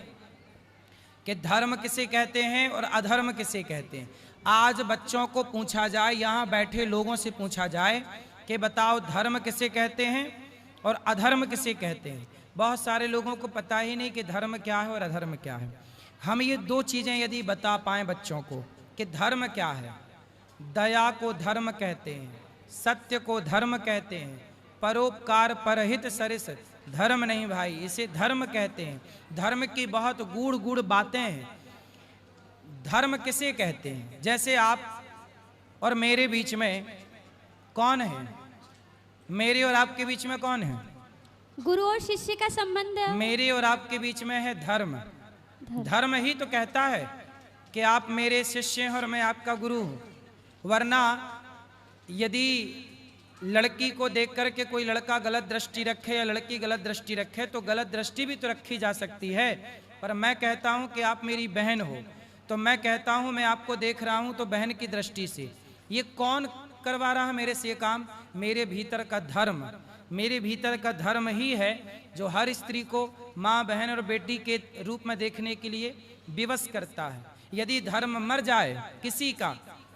कि धर्म किसे कहते हैं और अधर्म किसे कहते हैं, आज बच्चों को पूछा जाए, यहाँ बैठे लोगों से पूछा जाए कि बताओ धर्म किसे कहते हैं और अधर्म किसे कहते हैं। बहुत सारे लोगों को पता ही नहीं कि धर्म क्या है और अधर्म क्या है। हम ये दो चीजें यदि बता पाएं बच्चों को कि धर्म क्या है, दया को धर्म कहते हैं, सत्य को धर्म कहते हैं, परोपकार परहित सरिस धर्म नहीं भाई, इसे धर्म कहते हैं। धर्म की बहुत गूढ़ गूढ़ बातें हैं। धर्म किसे कहते हैं? जैसे आप और मेरे बीच में कौन है? मेरे और आपके बीच में कौन है? गुरु और शिष्य का संबंध है। मेरे और आपके बीच में है धर्म। धर्म ही तो कहता है कि आप मेरे शिष्य हैं और मैं आपका गुरु हूं। वरना यदि लड़की को देख करके कोई लड़का गलत दृष्टि रखे या लड़की गलत दृष्टि रखे तो गलत दृष्टि भी तो रखी जा सकती है। पर मैं कहता हूं कि आप मेरी बहन हो, तो मैं कहता हूं मैं आपको देख रहा हूं तो बहन की दृष्टि से। ये कौन करवा रहा है मेरे से ये काम? मेरे भीतर का धर्म। मेरे भीतर का धर्म ही है जो हर स्त्री को माँ, बहन और बेटी के रूप में देखने के लिए विवश करता है। यदि धर्म मर जाए किसी का,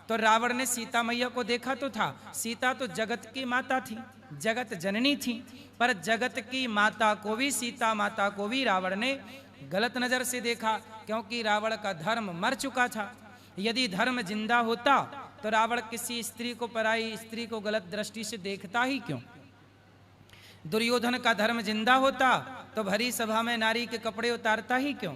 तो रावण ने सीता मैया को देखा तो था। सीता तो जगत की माता थी, जगत जननी थी, पर जगत की माता को भी, सीता माता को भी रावण ने गलत नजर से देखा, क्योंकि रावण का धर्म मर चुका था। यदि धर्म जिंदा होता तो रावण किसी स्त्री को, पराई स्त्री को गलत दृष्टि से देखता ही क्यों? दुर्योधन का धर्म जिंदा होता तो भरी सभा में नारी के कपड़े उतारता ही क्यों?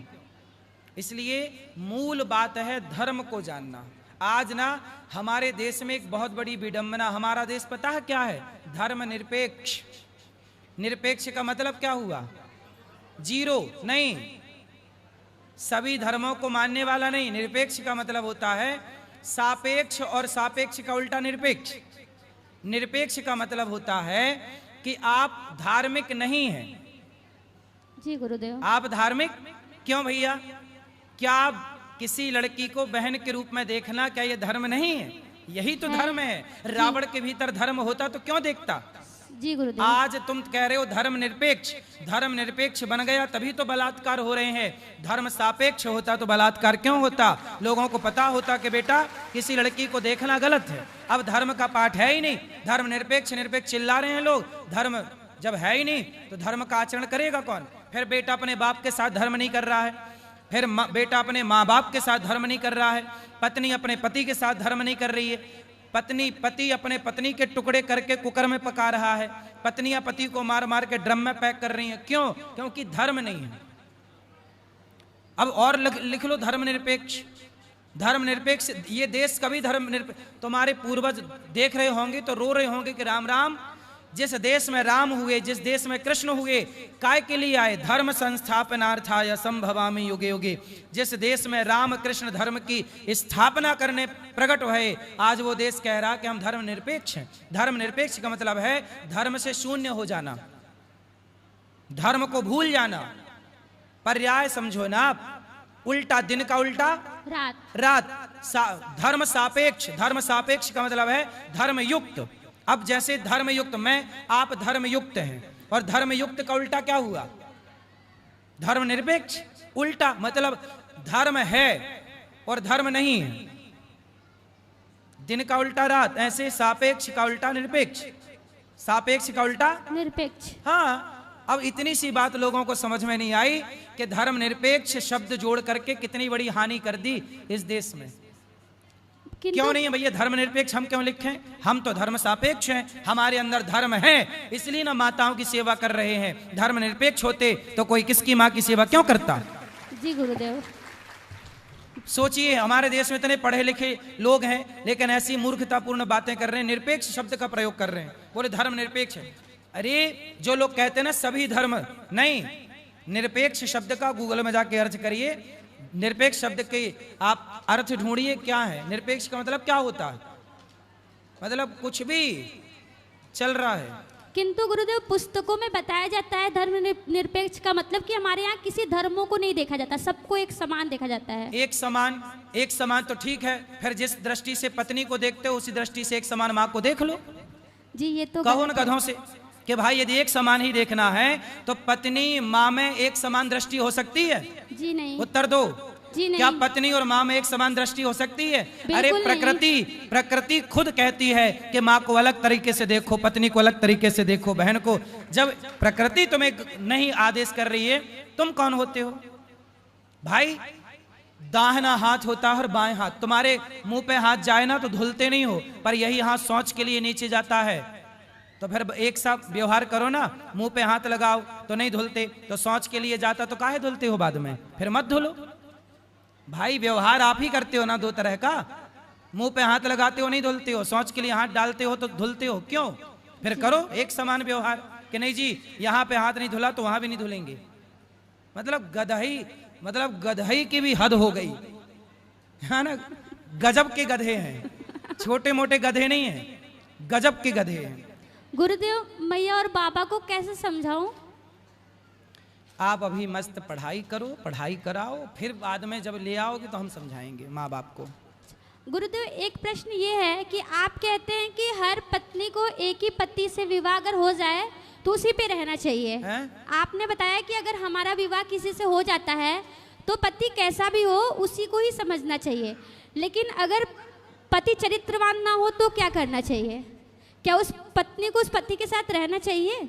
इसलिए मूल बात है धर्म को जानना। आज ना हमारे देश में एक बहुत बड़ी विडंबना, हमारा देश पता है क्या है? धर्म निरपेक्ष। निरपेक्ष का मतलब क्या हुआ? जीरो नहीं, सभी धर्मों को मानने वाला नहीं। निरपेक्ष का मतलब होता है सापेक्ष, और सापेक्ष का उल्टा निरपेक्ष। निरपेक्ष का मतलब होता है कि आप धार्मिक नहीं हैं। जी गुरुदेव। आप धार्मिक क्यों भैया? क्या आप किसी लड़की को बहन के रूप में देखना, क्या ये धर्म नहीं है? यही तो धर्म है। रावण के भीतर धर्म होता तो क्यों देखता? जी गुरुदेव। आज तुम कह रहे हो धर्म निरपेक्ष। धर्म निरपेक्ष बन गया तभी तो बलात्कार हो रहे हैं। धर्म सापेक्ष होता तो बलात्कार क्यों होता? लोगों को पता होता कि बेटा किसी लड़की को देखना गलत है। अब धर्म का पाठ है ही नहीं। धर्म निरपेक्ष निरपेक्ष चिल्ला रहे हैं लोग। धर्म जब है ही नहीं तो धर्म का आचरण करेगा कौन? फिर बेटा अपने बाप के साथ धर्म नहीं कर रहा है, फिर बेटा अपने माँ बाप के साथ धर्म नहीं कर रहा है, पत्नी अपने पति के साथ धर्म नहीं कर रही है, पति अपने पत्नी के टुकड़े करके कुकर में पका रहा है, पत्नियां पति को मार मार के ड्रम में पैक कर रही हैं। क्यों? क्योंकि धर्म नहीं है। अब और लिख लो धर्म निरपेक्ष। धर्म निरपेक्ष ये देश कभी धर्म निरपेक्ष, तुम्हारे पूर्वज देख रहे होंगे तो रो रहे होंगे कि राम राम, जिस देश में राम हुए, जिस देश में कृष्ण हुए, काय के लिए आए? धर्म संस्थापनार्थाय संभवामि युगे युगे। जिस देश में राम कृष्ण धर्म की स्थापना करने प्रकट हुए, आज वो देश कह रहा कि हम धर्म निरपेक्ष हैं। धर्म निरपेक्ष का मतलब है धर्म से शून्य हो जाना, धर्म को भूल जाना। पर्याय समझो ना आप, उल्टा, दिन का उल्टा रात। धर्म सापेक्ष। धर्म सापेक्ष का मतलब है धर्मयुक्त। अब जैसे धर्मयुक्त मैं, आप धर्मयुक्त हैं, और धर्मयुक्त का उल्टा क्या हुआ? धर्म निरपेक्ष। उल्टा मतलब धर्म है और धर्म नहीं है। दिन का उल्टा रात, ऐसे सापेक्ष का उल्टा निरपेक्ष, सापेक्ष का उल्टा निरपेक्ष। हाँ, अब इतनी सी बात लोगों को समझ में नहीं आई कि धर्म निरपेक्ष शब्द जोड़ करके कितनी बड़ी हानि कर दी इस देश में। क्यों नहीं है भैया धर्म निरपेक्ष? हम क्यों लिखें? हम तो धर्म सापेक्ष हैं, हमारे अंदर धर्म है, इसलिए ना माताओं की सेवा कर रहे हैं। धर्म निरपेक्ष होते तो कोई किसकी माँ की सेवा क्यों करता? जी गुरुदेव। सोचिए, हमारे देश में इतने पढ़े लिखे लोग हैं लेकिन ऐसी मूर्खतापूर्ण बातें कर रहे हैं, निरपेक्ष शब्द का प्रयोग कर रहे हैं, बोले धर्म निरपेक्ष है। अरे जो लोग कहते हैं ना सभी धर्म, नहीं, निरपेक्ष शब्द का गूगल में जाके अर्थ करिए, निरपेक्ष शब्द के आप अर्थ ढूंढिए क्या है। निरपेक्ष का मतलब क्या होता है? मतलब कुछ भी चल रहा है। किंतु गुरुदेव पुस्तकों में बताया जाता है धर्म निरपेक्ष का मतलब कि हमारे यहाँ किसी धर्मों को नहीं देखा जाता, सबको एक समान देखा जाता है। एक समान तो ठीक है, फिर जिस दृष्टि से पत्नी को देखते हो उसी दृष्टि से एक समान माँ को देख लो। जी ये तो कहो न गधों से कि भाई यदि एक समान ही देखना है तो पत्नी माँ में एक समान दृष्टि हो सकती है? जी नहीं। उत्तर दो। जी नहीं। क्या पत्नी और माँ में एक समान दृष्टि हो सकती है? अरे प्रकृति खुद कहती है कि माँ को अलग तरीके से देखो, पत्नी को अलग तरीके से देखो, बहन को। जब प्रकृति तुम्हें नहीं आदेश कर रही है, तुम कौन होते हो भाई? दाहिना हाथ होता है और बाएं हाथ। तुम्हारे मुंह पे हाथ जाए ना तो धुलते नहीं हो, पर यही हाथ शौच के लिए नीचे जाता है, तो फिर एक साथ व्यवहार करो ना। मुंह पे हाथ लगाओ तो नहीं धुलते, तो शौच के लिए जाता तो काहे धुलते हो बाद में? फिर मत धुलो भाई। व्यवहार आप ही करते हो ना दो तरह का। मुंह पे हाथ लगाते हो नहीं धुलते हो, शौच के लिए हाथ डालते हो तो धुलते हो, क्यों? फिर करो एक समान व्यवहार कि नहीं जी यहाँ पे हाथ नहीं धुला तो वहां भी नहीं धुलेंगे। मतलब गधई की भी हद हो गई है ना। गजब के गधे हैं, छोटे मोटे गधे नहीं हैं, गजब के गधे हैं। गुरुदेव मैया और बाबा को कैसे समझाऊं? आप अभी मस्त पढ़ाई करो, पढ़ाई कराओ, फिर बाद में जब ले आओगे तो हम समझाएंगे माँ बाप को। गुरुदेव एक प्रश्न ये है कि आप कहते हैं कि हर पत्नी को एक ही पति से विवाह अगर हो जाए तो उसी पे रहना चाहिए है? आपने बताया कि अगर हमारा विवाह किसी से हो जाता है तो पति कैसा भी हो उसी को ही समझना चाहिए, लेकिन अगर पति चरित्रवान ना हो तो क्या करना चाहिए? क्या उस पत्नी को उस पति के साथ रहना चाहिए?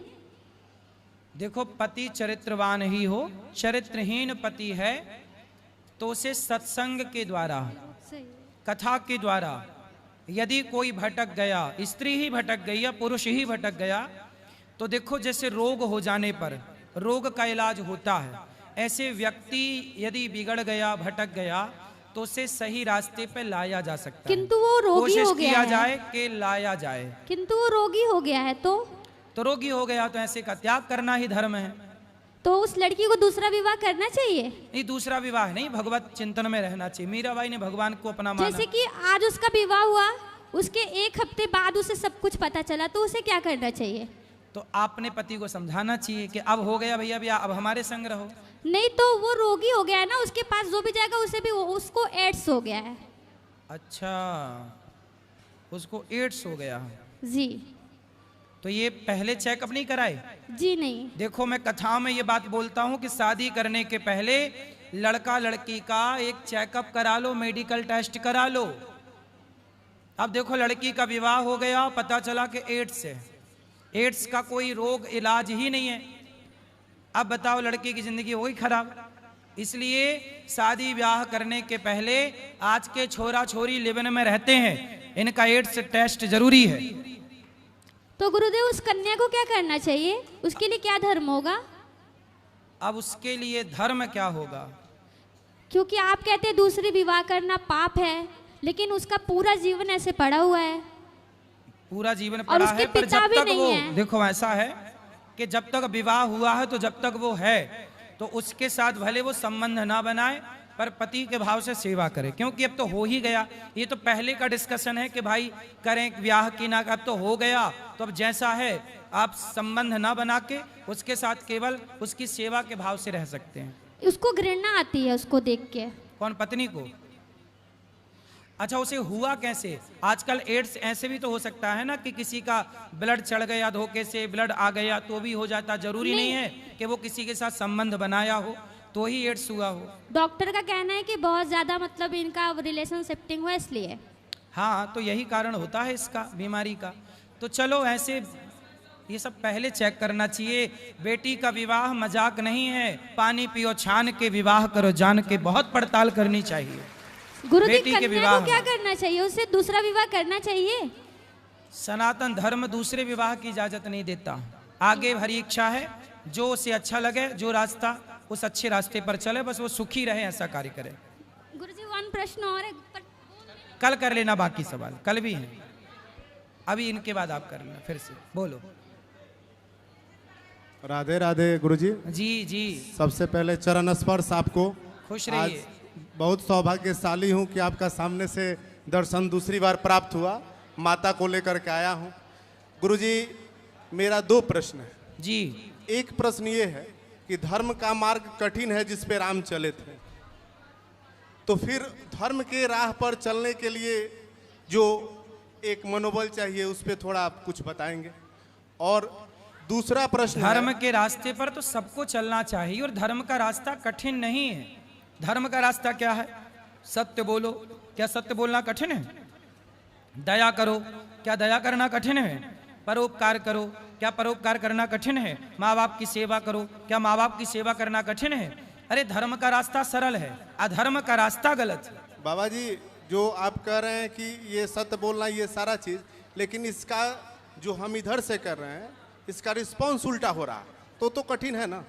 देखो पति चरित्रवान ही हो, चरित्रहीन पति है तो उसे सत्संग के द्वारा, कथा के द्वारा, यदि कोई भटक गया, स्त्री ही भटक गई या पुरुष ही भटक गया, तो देखो जैसे रोग हो जाने पर रोग का इलाज होता है, ऐसे व्यक्ति यदि बिगड़ गया, भटक गया तो उसे सही रास्ते पे लाया जा सकता है। किंतु वो रोगी हो गया है। कोशिश किया जाए कि लाया जाए। किंतु वो रोगी हो गया है तो रोगी हो गया तो ऐसे का त्याग करना ही धर्म है। तो उस लड़की को दूसरा विवाह करना चाहिए? नहीं, दूसरा विवाह नहीं, भगवत चिंतन में रहना चाहिए। मीराबाई ने भगवान को अपना माना। जैसे कि आज उसका विवाह हुआ, उसके एक हफ्ते बाद उसे सब कुछ पता चला, तो उसे क्या करना चाहिए? तो आपने पति को समझाना चाहिए कि अब हो गया भैया, अब हमारे संग रहो। नहीं तो वो रोगी हो गया है ना, उसके पास जो भी जाएगा उसे भी उसको एड्स हो गया है। अच्छा, उसको एड्स हो गया जी। तो ये पहले चेकअप नहीं कराए? जी नहीं। देखो मैं कथाओं में ये बात बोलता हूँ कि शादी करने के पहले लड़का लड़की का एक चेकअप करा लो, मेडिकल टेस्ट करा लो। अब देखो लड़की का विवाह हो गया, पता चला कि एड्स है, एड्स का कोई रोग इलाज ही नहीं है। अब बताओ लड़की की जिंदगी हो गई खराब। इसलिए शादी ब्याह करने के पहले आज के छोरा छोरी लिव-इन में रहते हैं, इनका एड्स टेस्ट जरूरी है। तो गुरुदेव उस कन्या को क्या करना चाहिए? उसके लिए क्या धर्म होगा? अब उसके लिए धर्म क्या होगा? क्योंकि आप कहते हैं दूसरी विवाह करना पाप है, लेकिन उसका पूरा जीवन ऐसे पड़ा हुआ है। पूरा जीवन पड़ा है, पर जब तक वो देखो ऐसा है कि जब तक विवाह हुआ है तो जब तक वो है तो उसके साथ भले वो संबंध ना बनाए पर पति के भाव से सेवा करे, क्योंकि अब तो हो ही गया। ये तो पहले का डिस्कशन है कि भाई करें ब्याह की ना, अब तो हो गया, तो अब जैसा है आप संबंध ना बना के उसके साथ केवल उसकी सेवा के भाव से रह सकते हैं। उसको घृणा आती है उसको देख के। कौन? पत्नी को? अच्छा, उसे हुआ कैसे? आजकल एड्स ऐसे भी तो हो सकता है ना कि किसी का ब्लड चढ़ गया, धोखे से ब्लड आ गया तो भी हो जाता। जरूरी नहीं है कि वो किसी के साथ संबंध बनाया हो तो ही एड्स हुआ हो। डॉक्टर का कहना है कि बहुत ज्यादा मतलब इनका रिलेशन शिफ्टिंग हुआ इसलिए। हाँ, तो यही कारण होता है इसका, बीमारी का। तो चलो ऐसे ये सब पहले चेक करना चाहिए। बेटी का विवाह मजाक नहीं है, पानी पियो छान के, विवाह करो जान के, बहुत पड़ताल करनी चाहिए। गुरुजी कन्या को क्या करना चाहिए? उसे दूसरा विवाह करना चाहिए? सनातन धर्म दूसरे विवाह की इजाजत नहीं देता। आगे हरी इच्छा है, जो उसे अच्छा लगे, जो रास्ता उस अच्छे रास्ते पर चले, बस वो सुखी रहे, ऐसा कार्य करे। गुरुजी वन प्रश्न और है, कल कर लेना बाकी सवाल, कल भी है, अभी इनके बाद आप कर लेना। फिर से बोलो। राधे राधे गुरुजी। जी जी। सबसे पहले चरण स्पर्श आपको। खुश रहिए। बहुत सौभाग्यशाली हूँ कि आपका सामने से दर्शन दूसरी बार प्राप्त हुआ। माता को लेकर के आया हूँ। गुरुजी मेरा 2 प्रश्न है जी। एक प्रश्न ये है कि धर्म का मार्ग कठिन है जिस पे राम चले थे, तो फिर धर्म के राह पर चलने के लिए जो एक मनोबल चाहिए उस पे थोड़ा आप कुछ बताएंगे। और दूसरा प्रश्न, धर्म के रास्ते पर तो सबको चलना चाहिए और धर्म का रास्ता कठिन नहीं है। धर्म का रास्ता क्या है? सत्य बोलो। क्या सत्य बोलना कठिन है? दया करो। क्या दया करना कठिन है? परोपकार करो। क्या परोपकार करना कठिन है? माँ बाप की सेवा करो। क्या माँ बाप की सेवा करना कठिन है? अरे धर्म का रास्ता सरल है, अधर्म का रास्ता गलत है। बाबा जी जो आप कह रहे हैं कि ये सत्य बोलना ये सारा चीज, लेकिन इसका जो हम इधर से कर रहे हैं इसका रिस्पॉन्स उल्टा हो रहा है, तो कठिन है ना?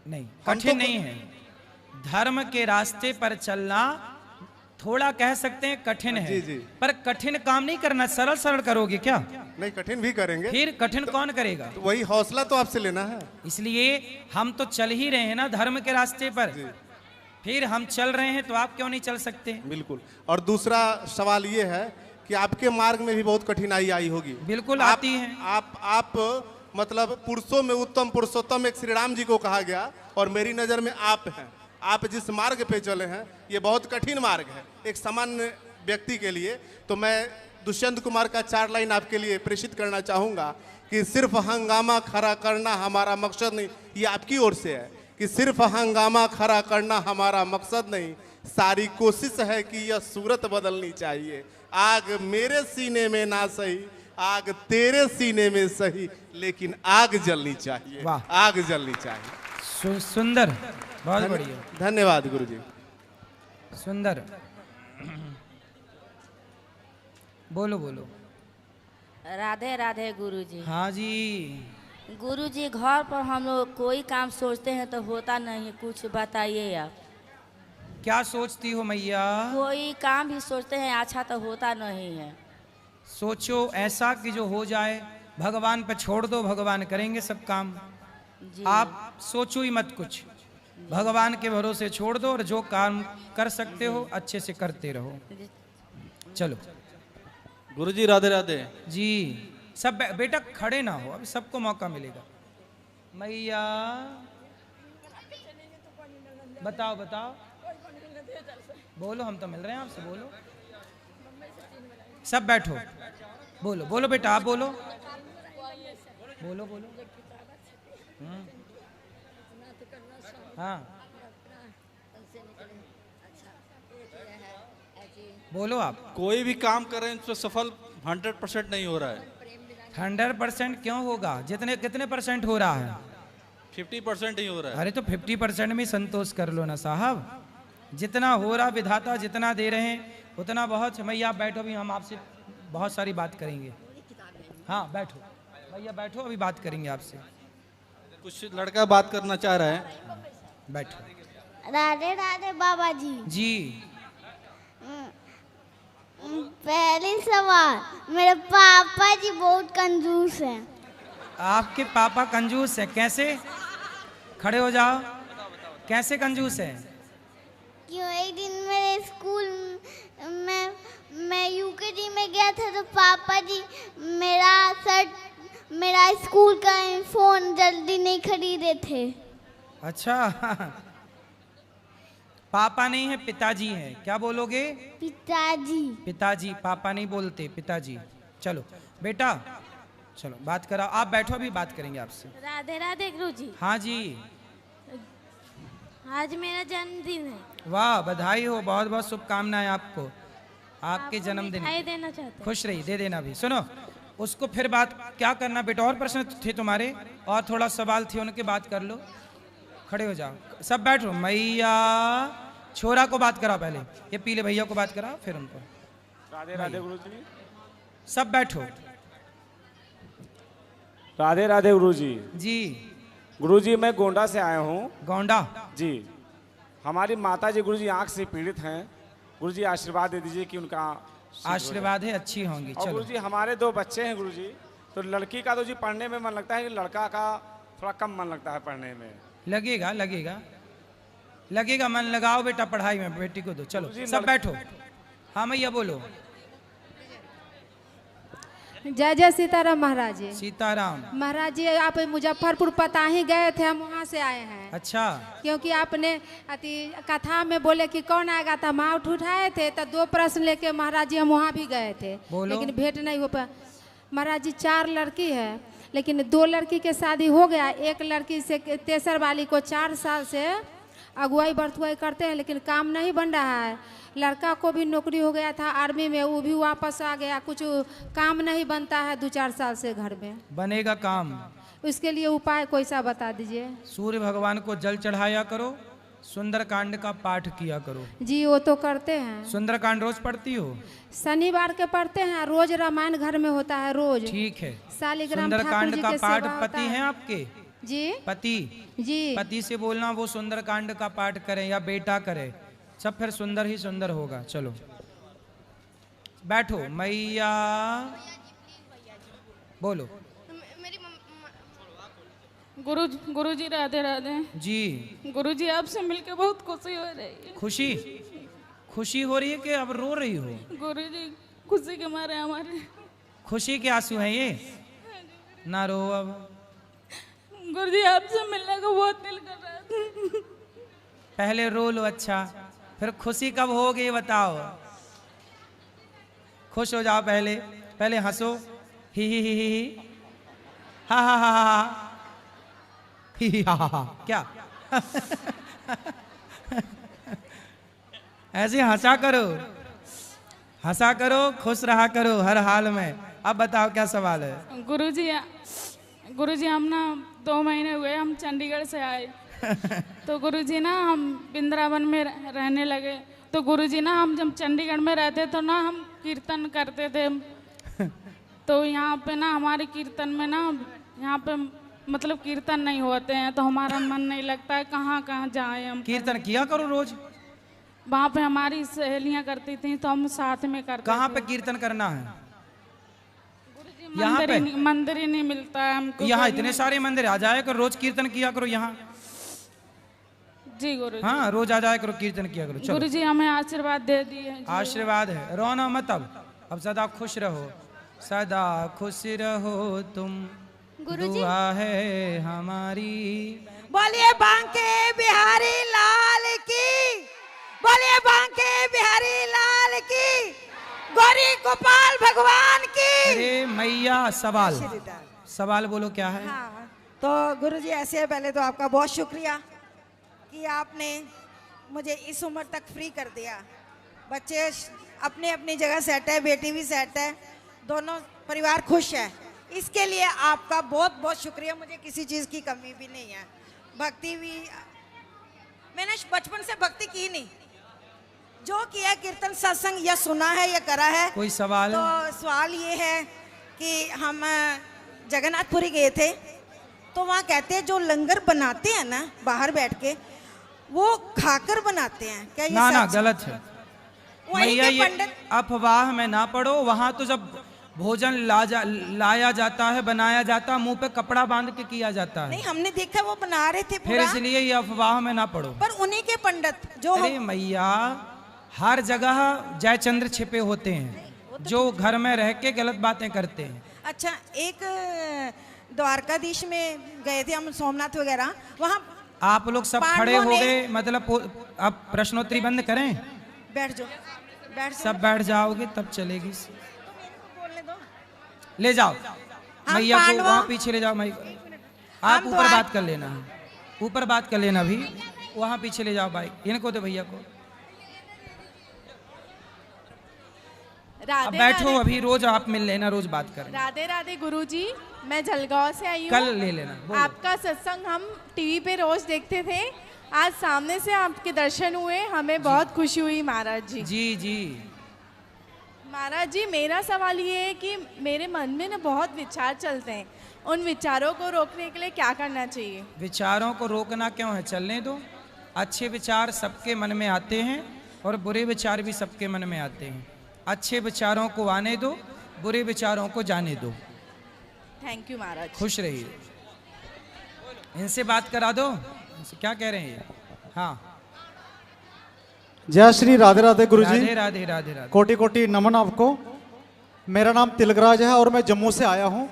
नहीं, कठिन नहीं है। धर्म के रास्ते पर चलना थोड़ा कह सकते हैं कठिन है। जी जी। पर कठिन काम नहीं करना, सरल सरल करोगे क्या? नहीं, कठिन भी करेंगे। फिर कठिन कौन करेगा? तो वही हौसला तो आपसे लेना है। इसलिए हम तो चल ही रहे हैं ना धर्म के रास्ते पर। फिर हम चल रहे हैं तो आप क्यों नहीं चल सकते? बिल्कुल। और दूसरा सवाल ये है कि आपके मार्ग में भी बहुत कठिनाई आई होगी। बिल्कुल आती है। आप मतलब पुरुषों में उत्तम पुरुषोत्तम एक श्री राम जी को कहा गया, और मेरी नज़र में आप हैं। आप जिस मार्ग पे चले हैं ये बहुत कठिन मार्ग है एक सामान्य व्यक्ति के लिए। तो मैं दुष्यंत कुमार का 4 लाइन आपके लिए प्रेषित करना चाहूँगा कि सिर्फ हंगामा खड़ा करना हमारा मकसद नहीं। ये आपकी ओर से है कि सिर्फ हंगामा खड़ा करना हमारा मकसद नहीं, सारी कोशिश है कि यह सूरत बदलनी चाहिए। आग मेरे सीने में ना सही, आग तेरे सीने में सही, लेकिन आग जलनी चाहिए। आग जलनी चाहिए। सुंदर, बहुत बढ़िया। धन्यवाद गुरुजी। सुंदर। बोलो बोलो। राधे राधे गुरुजी। हाँ जी। गुरुजी घर पर हम लोग कोई काम सोचते हैं तो होता नहीं है, कुछ बताइए आप। क्या सोचती हो मैया? कोई काम भी सोचते हैं अच्छा तो होता नहीं है। सोचो ऐसा कि जो हो जाए, भगवान पे छोड़ दो, भगवान करेंगे सब काम। आप सोचो ही मत कुछ, भगवान के भरोसे छोड़ दो और जो काम कर सकते हो अच्छे से करते रहो। चलो गुरुजी राधे राधे जी। सब बेटा खड़े ना हो, अभी सबको मौका मिलेगा। मैया बताओ बताओ, बोलो, हम तो मिल रहे हैं आपसे, बोलो। सब बैठो, बोलो बोलो बेटा, आप बोलो बोलो बोलो। हाँ बोलो आप। कोई भी काम कर रहे हैं तो सफल 100% नहीं हो रहा है। 100% क्यों होगा? कितने परसेंट हो रहा है? 50% ही हो रहा है। अरे तो 50% में संतोष कर लो ना साहब। जितना हो रहा विधाता जितना दे रहे हैं उतना बहुत। मैया आप बैठो, अभी हम आपसे बहुत सारी बात करेंगे। हाँ बैठो भैया, बैठो, अभी बात करेंगे आपसे। कुछ लड़का बात करना चाह रहा है, बैठो। राधे राधे बाबा जी। जी। पहली सवाल, मेरे पापा जी बहुत कंजूस हैं। आपके पापा कंजूस हैं? कैसे? खड़े हो जाओ। कैसे कंजूस हैं? क्यों, एक दिन मेरे स्कूल में मैं यूकेजी में गया था तो पापा जी मेरा स्कूल का फोन जल्दी नहीं खरीदे थे। अच्छा पापा नहीं है, पिताजी हैं। क्या बोलोगे? पिताजी। पिताजी, पापा नहीं बोलते, पिताजी। चलो बेटा, चलो बात कराओ। आप बैठो, अभी बात करेंगे आपसे। राधे राधे गुरुजी। हाँ जी। आज मेरा जन्मदिन है। वाह, बधाई हो, बहुत बहुत शुभकामनाएं आपको, आपके जन्मदिन। मिठाई देना चाहते हैं। खुश रही, दे देना भी। सुनो, उसको फिर बात क्या करना बेटा? और प्रश्न थे तुम्हारे? और थोड़ा सवाल थे, उनके बात कर लो। खड़े हो जाओ, सब बैठो। मैया छोरा को बात करा, पहले ये पीले भैया को बात करा, फिर उनको। राधे राधे गुरुजी। सब बैठो। राधे राधे गुरुजी। जी। गुरुजी मैं गोंडा से आया हूँ। गोंडा? जी। हमारी माता जी गुरुजी आँख से पीड़ित हैं। गुरुजी आशीर्वाद दे दीजिए कि उनका आशीर्वाद है, अच्छी होंगी। और गुरुजी हमारे 2 बच्चे हैं गुरुजी, तो लड़की का तो जी पढ़ने में मन लगता है, कि लड़का का थोड़ा कम मन लगता है पढ़ने में। लगेगा लगेगा लगेगा, मन लगाओ बेटा पढ़ाई में, बेटी को दो। चलो सब बैठो। हाँ मैया बोलो। जय जय सीताराम महाराज जी। सीताराम। महाराज जी आप मुजफ्फरपुर पता ही गए थे, हम वहाँ से आए हैं। अच्छा। क्योंकि आपने कथा में बोले कि कौन आएगा था, माउथ उठाए थे तो 2 प्रश्न लेके महाराज जी हम वहाँ भी गए थे, लेकिन भेंट नहीं हो पाया। महाराज जी 4 लड़की है, लेकिन 2 लड़की के शादी हो गया, एक लड़की से तेसर वाली को 4 साल से अगुवाई बरतुआई करते हैं, लेकिन काम नहीं बन रहा है। लड़का को भी नौकरी हो गया था आर्मी में, वो भी वापस आ गया, कुछ काम नहीं बनता है 2-4 साल से घर में। बनेगा काम, उसके लिए उपाय कोई सा बता दीजिए। सूर्य भगवान को जल चढ़ाया करो, सुंदरकांड का पाठ किया करो। जी वो तो करते हैं। सुंदरकांड रोज पढ़ती हो? शनिवार के पढ़ते हैं, रोज रामायण घर में होता है रोज। ठीक है। शालिग्राम सुंदरकांड का पाठ पति हैं आपके? जी पति। जी पति से बोलना वो सुंदरकांड का पाठ करें या बेटा करे, सब फिर सुंदर ही सुंदर होगा। चलो बैठो। मैया बोलो। गुरुजी राधे राधे जी। गुरुजी आपसे मिलके बहुत खुशी हो रही है। खुशी हो रही है कि अब रो रही हो? गुरुजी खुशी के मारे हमारे खुशी के आंसू हैं ये, ना रो अब। गुरुजी आपसे मिलने का बहुत दिल कर रहा था। पहले रो लो, अच्छा फिर खुशी कब होगी बताओ। खुश हो जाओ, पहले हंसो, ही हा हा हा हा ही हा हा। क्या ऐसे हंसा करो, खुश रहा करो हर हाल में। अब बताओ क्या सवाल है? गुरुजी हम ना 2 महीने हुए हम चंडीगढ़ से आए। तो गुरुजी ना हम वृंदावन में रहने लगे। तो गुरुजी ना हम जब चंडीगढ़ में रहते तो ना हम कीर्तन करते थे। तो यहाँ पे ना हमारे कीर्तन में ना यहाँ पे मतलब कीर्तन नहीं होते हैं, तो हमारा मन नहीं लगता है, कहाँ जाए हम। कीर्तन किया करो रोज। वहाँ पे हमारी सहेलियाँ करती थी तो हम साथ में करते। कहाँ पे कीर्तन करना है? यहाँ पे मंदिर ही नहीं मिलता है हमको। यहाँ इतने सारे मंदिर, आ जाए करो, रोज कीर्तन किया करो यहाँ। जी गुरुजी। हाँ रोज आ जाए करो, कीर्तन किया करो। चलो गुरुजी हमें आशीर्वाद दे दिए। आशीर्वाद है, रोना मत। अब सदा खुश रहो, सदा खुश रहो तुम, दुआ है हमारी। बोलिए बांके बिहारी लाल की, बोलिए बांके बिहारी लाल की, गौरी गोपाल भगवान की। अरे मैया सवाल बोलो क्या है? हाँ, तो गुरुजी ऐसे पहले तो आपका बहुत शुक्रिया कि आपने मुझे इस उम्र तक फ्री कर दिया। बच्चे अपनी अपनी जगह सेट है, बेटी भी सेट है, दोनों परिवार खुश है। इसके लिए आपका बहुत बहुत शुक्रिया। मुझे किसी चीज़ की कमी भी नहीं है। भक्ति भी मैंने बचपन से भक्ति की नहीं, जो किया कीर्तन सत्संग या सुना है या करा है। कोई सवाल? तो सवाल ये है कि हम जगन्नाथपुरी गए थे, तो वहाँ कहते हैं जो लंगर बनाते हैं ना बाहर बैठ के, वो खाकर बनाते हैं। क्या ये ना सच? गलत है मैया, ये अफवाह में ना पढ़ो। वहाँ तो जब भोजन लाया जाता है, बनाया जाता है, मुंह पे कपड़ा बांध के किया जाता है। नहीं, हमने देखा वो बना रहे थे फिर इसलिए ये अफवाह में ना पढ़ो। पर उन्हीं के पंडित जो अरे मैया, हर जगह जयचंद्र छिपे होते हैं, जो घर में रह के गलत बातें करते हैं। अच्छा, एक द्वारकाधीश में गए थे हम, सोमनाथ वगैरह, वहाँ आप लोग सब खड़े हो गए, मतलब अब प्रश्नोत्तरी बंद करें? बैठ जाओ, सब बैठ जाओगे तब चलेगी। ले जाओ मैया को वहाँ पीछे ले जाओ। आप ऊपर बात कर लेना, ऊपर बात कर लेना भी, वहाँ पीछे ले जाओ बाइक। इनको दे भैया को। अब बैठो, अभी रोज आप मिल लेना, रोज बात करें। राधे राधे गुरुजी, मैं जलगांव से आई हूँ। कल ले लेना। आपका सत्संग हम टीवी पे रोज देखते थे, आज सामने से आपके दर्शन हुए, हमें बहुत खुशी हुई महाराज जी। जी जी महाराज जी, मेरा सवाल ये है कि मेरे मन में ना बहुत विचार चलते हैं, उन विचारों को रोकने के लिए क्या करना चाहिए? विचारों को रोकना क्यों है, चलने दो। अच्छे विचार सबके मन में आते हैं और बुरे विचार भी सबके मन में आते हैं। अच्छे विचारों को आने दो, बुरे विचारों को जाने दो। थैंक यू महाराज। खुश रहिए। इनसे बात करा दो, इनसे क्या कह रहे हैं? हाँ, जय श्री राधे राधे गुरुजी। राधे राधे राधे राधे। कोटि कोटि नमन आपको। मेरा नाम तिलकराज है और मैं जम्मू से आया हूँ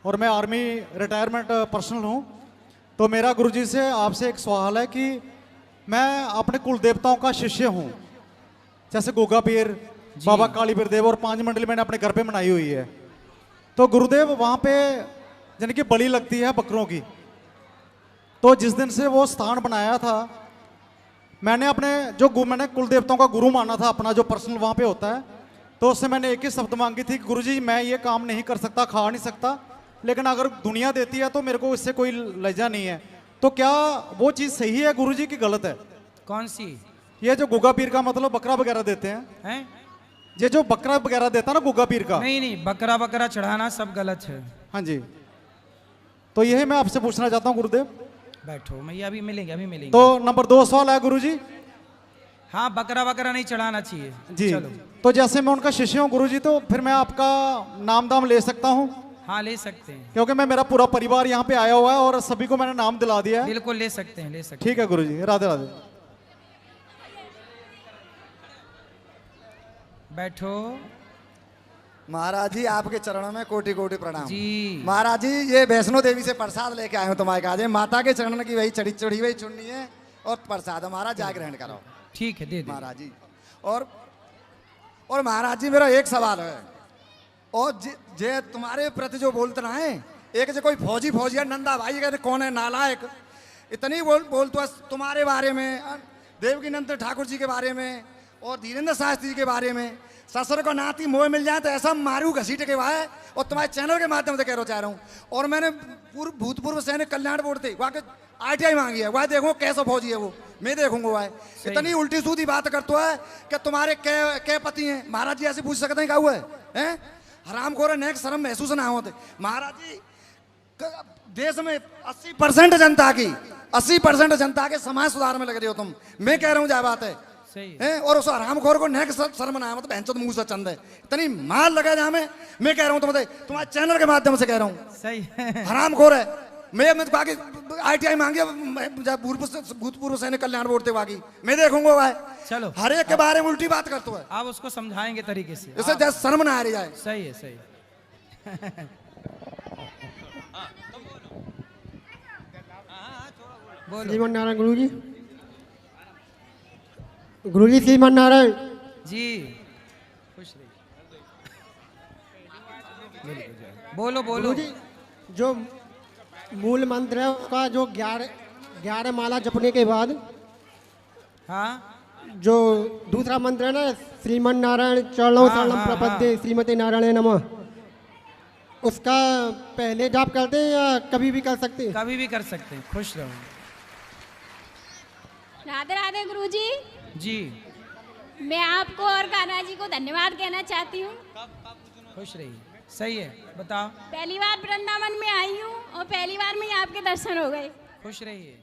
और मैं आर्मी रिटायरमेंट पर्सनल हूँ। तो मेरा गुरुजी से आपसे एक सवाल है कि मैं अपने कुल देवताओं का शिष्य हूँ, जैसे गोगा पीर, बाबा कालीपीर देव और 5 मंडली मैंने अपने घर पे बनाई हुई है। तो गुरुदेव वहाँ पे यानी कि बलि लगती है बकरों की। तो जिस दिन से वो स्थान बनाया था, मैंने अपने मैंने कुल देवताओं का गुरु माना था अपना, जो पर्सनल वहाँ पे होता है। तो उससे मैंने एक ही शब्द मांगी थी, गुरुजी मैं ये काम नहीं कर सकता, खा नहीं सकता, लेकिन अगर दुनिया देती है तो मेरे को इससे कोई लज्जा नहीं है। तो क्या वो चीज़ सही है गुरुजी की गलत है? कौन सी? ये जो गुगा पीर का मतलब बकरा वगैरह देते हैं, ये जो बकरा वगैरह देता है ना गुगा पीर का। नहीं, बकरा चढ़ाना सब गलत है। हाँ जी, तो यही मैं आपसे पूछना चाहता हूँ गुरुदेव। बैठो, मैं अभी मिलेंगे। तो नंबर 2 सवाल है गुरुजी। हाँ, बकरा नहीं चढ़ाना चाहिए जी। चलो। तो जैसे मैं उनका शिष्य हूँ गुरुजी, तो फिर मैं आपका नाम दाम ले सकता हूँ? हाँ, ले सकते हैं, क्योंकि मेरा पूरा परिवार यहाँ पे आया हुआ है और सभी को मैंने नाम दिला दिया है। बिल्कुल ले सकते हैं। ठीक है गुरुजी, राधे राधे। बैठो। महाराज जी आपके चरणों में कोटि कोटि प्रणाम जी। महाराज जी ये वैष्णो देवी से प्रसाद लेके आए हूँ तुम्हारे काज, माता के चरण की वही चढ़ी हुई चुननी है और प्रसाद हमारा जा ग्रहण करो। ठीक है, दे दे महाराज जी। और महाराज जी मेरा एक सवाल है, और जे तुम्हारे प्रति जो बोलते ना है, एक जो कोई फौजी है नंदा भाई कहते कौन है नालायक, इतनी बोलते है तुम्हारे बारे में, देवकीनंद ठाकुर जी के बारे में और धीरेन्द्र शास्त्री जी के बारे में। ससुर को नाती मोह मिल जाए तो ऐसा मारू घसीट के हुआ है, और तुम्हारे चैनल के माध्यम से कह चाह रहा हूँ। और मैंने भूतपूर्व सैनिक कल्याण बोर्ड थे, वहाँ के ITI मांगी है, वह देखो कैसा फौजी है वो, मैं देखूंगा वह। इतनी उल्टी सीधी बात करता है कि तुम्हारे क्या पति हैं। महाराज जी ऐसे पूछ सकते हैं क्या हुआ है? हरामखोर नेक शर्म महसूस ना होते। महाराज जी देश में 80% जनता के समाज सुधार में लग रहे हो तुम, मैं कह रहा हूँ क्या बात है? और उस हरामखोर को नेक शर्म ना मतलब भैंचोद मुंह से चंद है, इतनी माल लगा जहाँ में, मैं कह रहा हूँ तुम्हारे चैनल के माध्यम से कह रहा हूँ। सही है, हरामखोर है। मैं ITI मांगी, भूतपूर्व सैनिक कल्याण बोर्ड थे बाकी, मैं देखूंगा वह। चलो, हर एक के बारे में उल्टी बात करते हुए आप उसको समझाएंगे तरीके से, इसे जैसे शर्म ना आ रही जाए। सही है। श्रीमन नारायण गुरुजी श्रीमन नारायण जी, खुश रहिए। बोलो। गुरुजी जो मूल मंत्र है उसका जो 11 माला जपने के बाद, हाँ, जो दूसरा मंत्र है ना, श्रीमन नारायण चरणों शरणम प्रपद्ये श्रीमते नारायण नमः, उसका पहले जाप करते हैं या कभी भी कर सकते हैं? कभी भी कर सकते हैं। खुश रहो। राधे राधे गुरुजी जी। मैं आपको और कान्हा जी को धन्यवाद कहना चाहती हूँ। खुश रहिए। सही है, बताओ। पहली बार वृंदावन में आई हूँ और पहली बार में ही आपके दर्शन हो गए। खुश रहिए।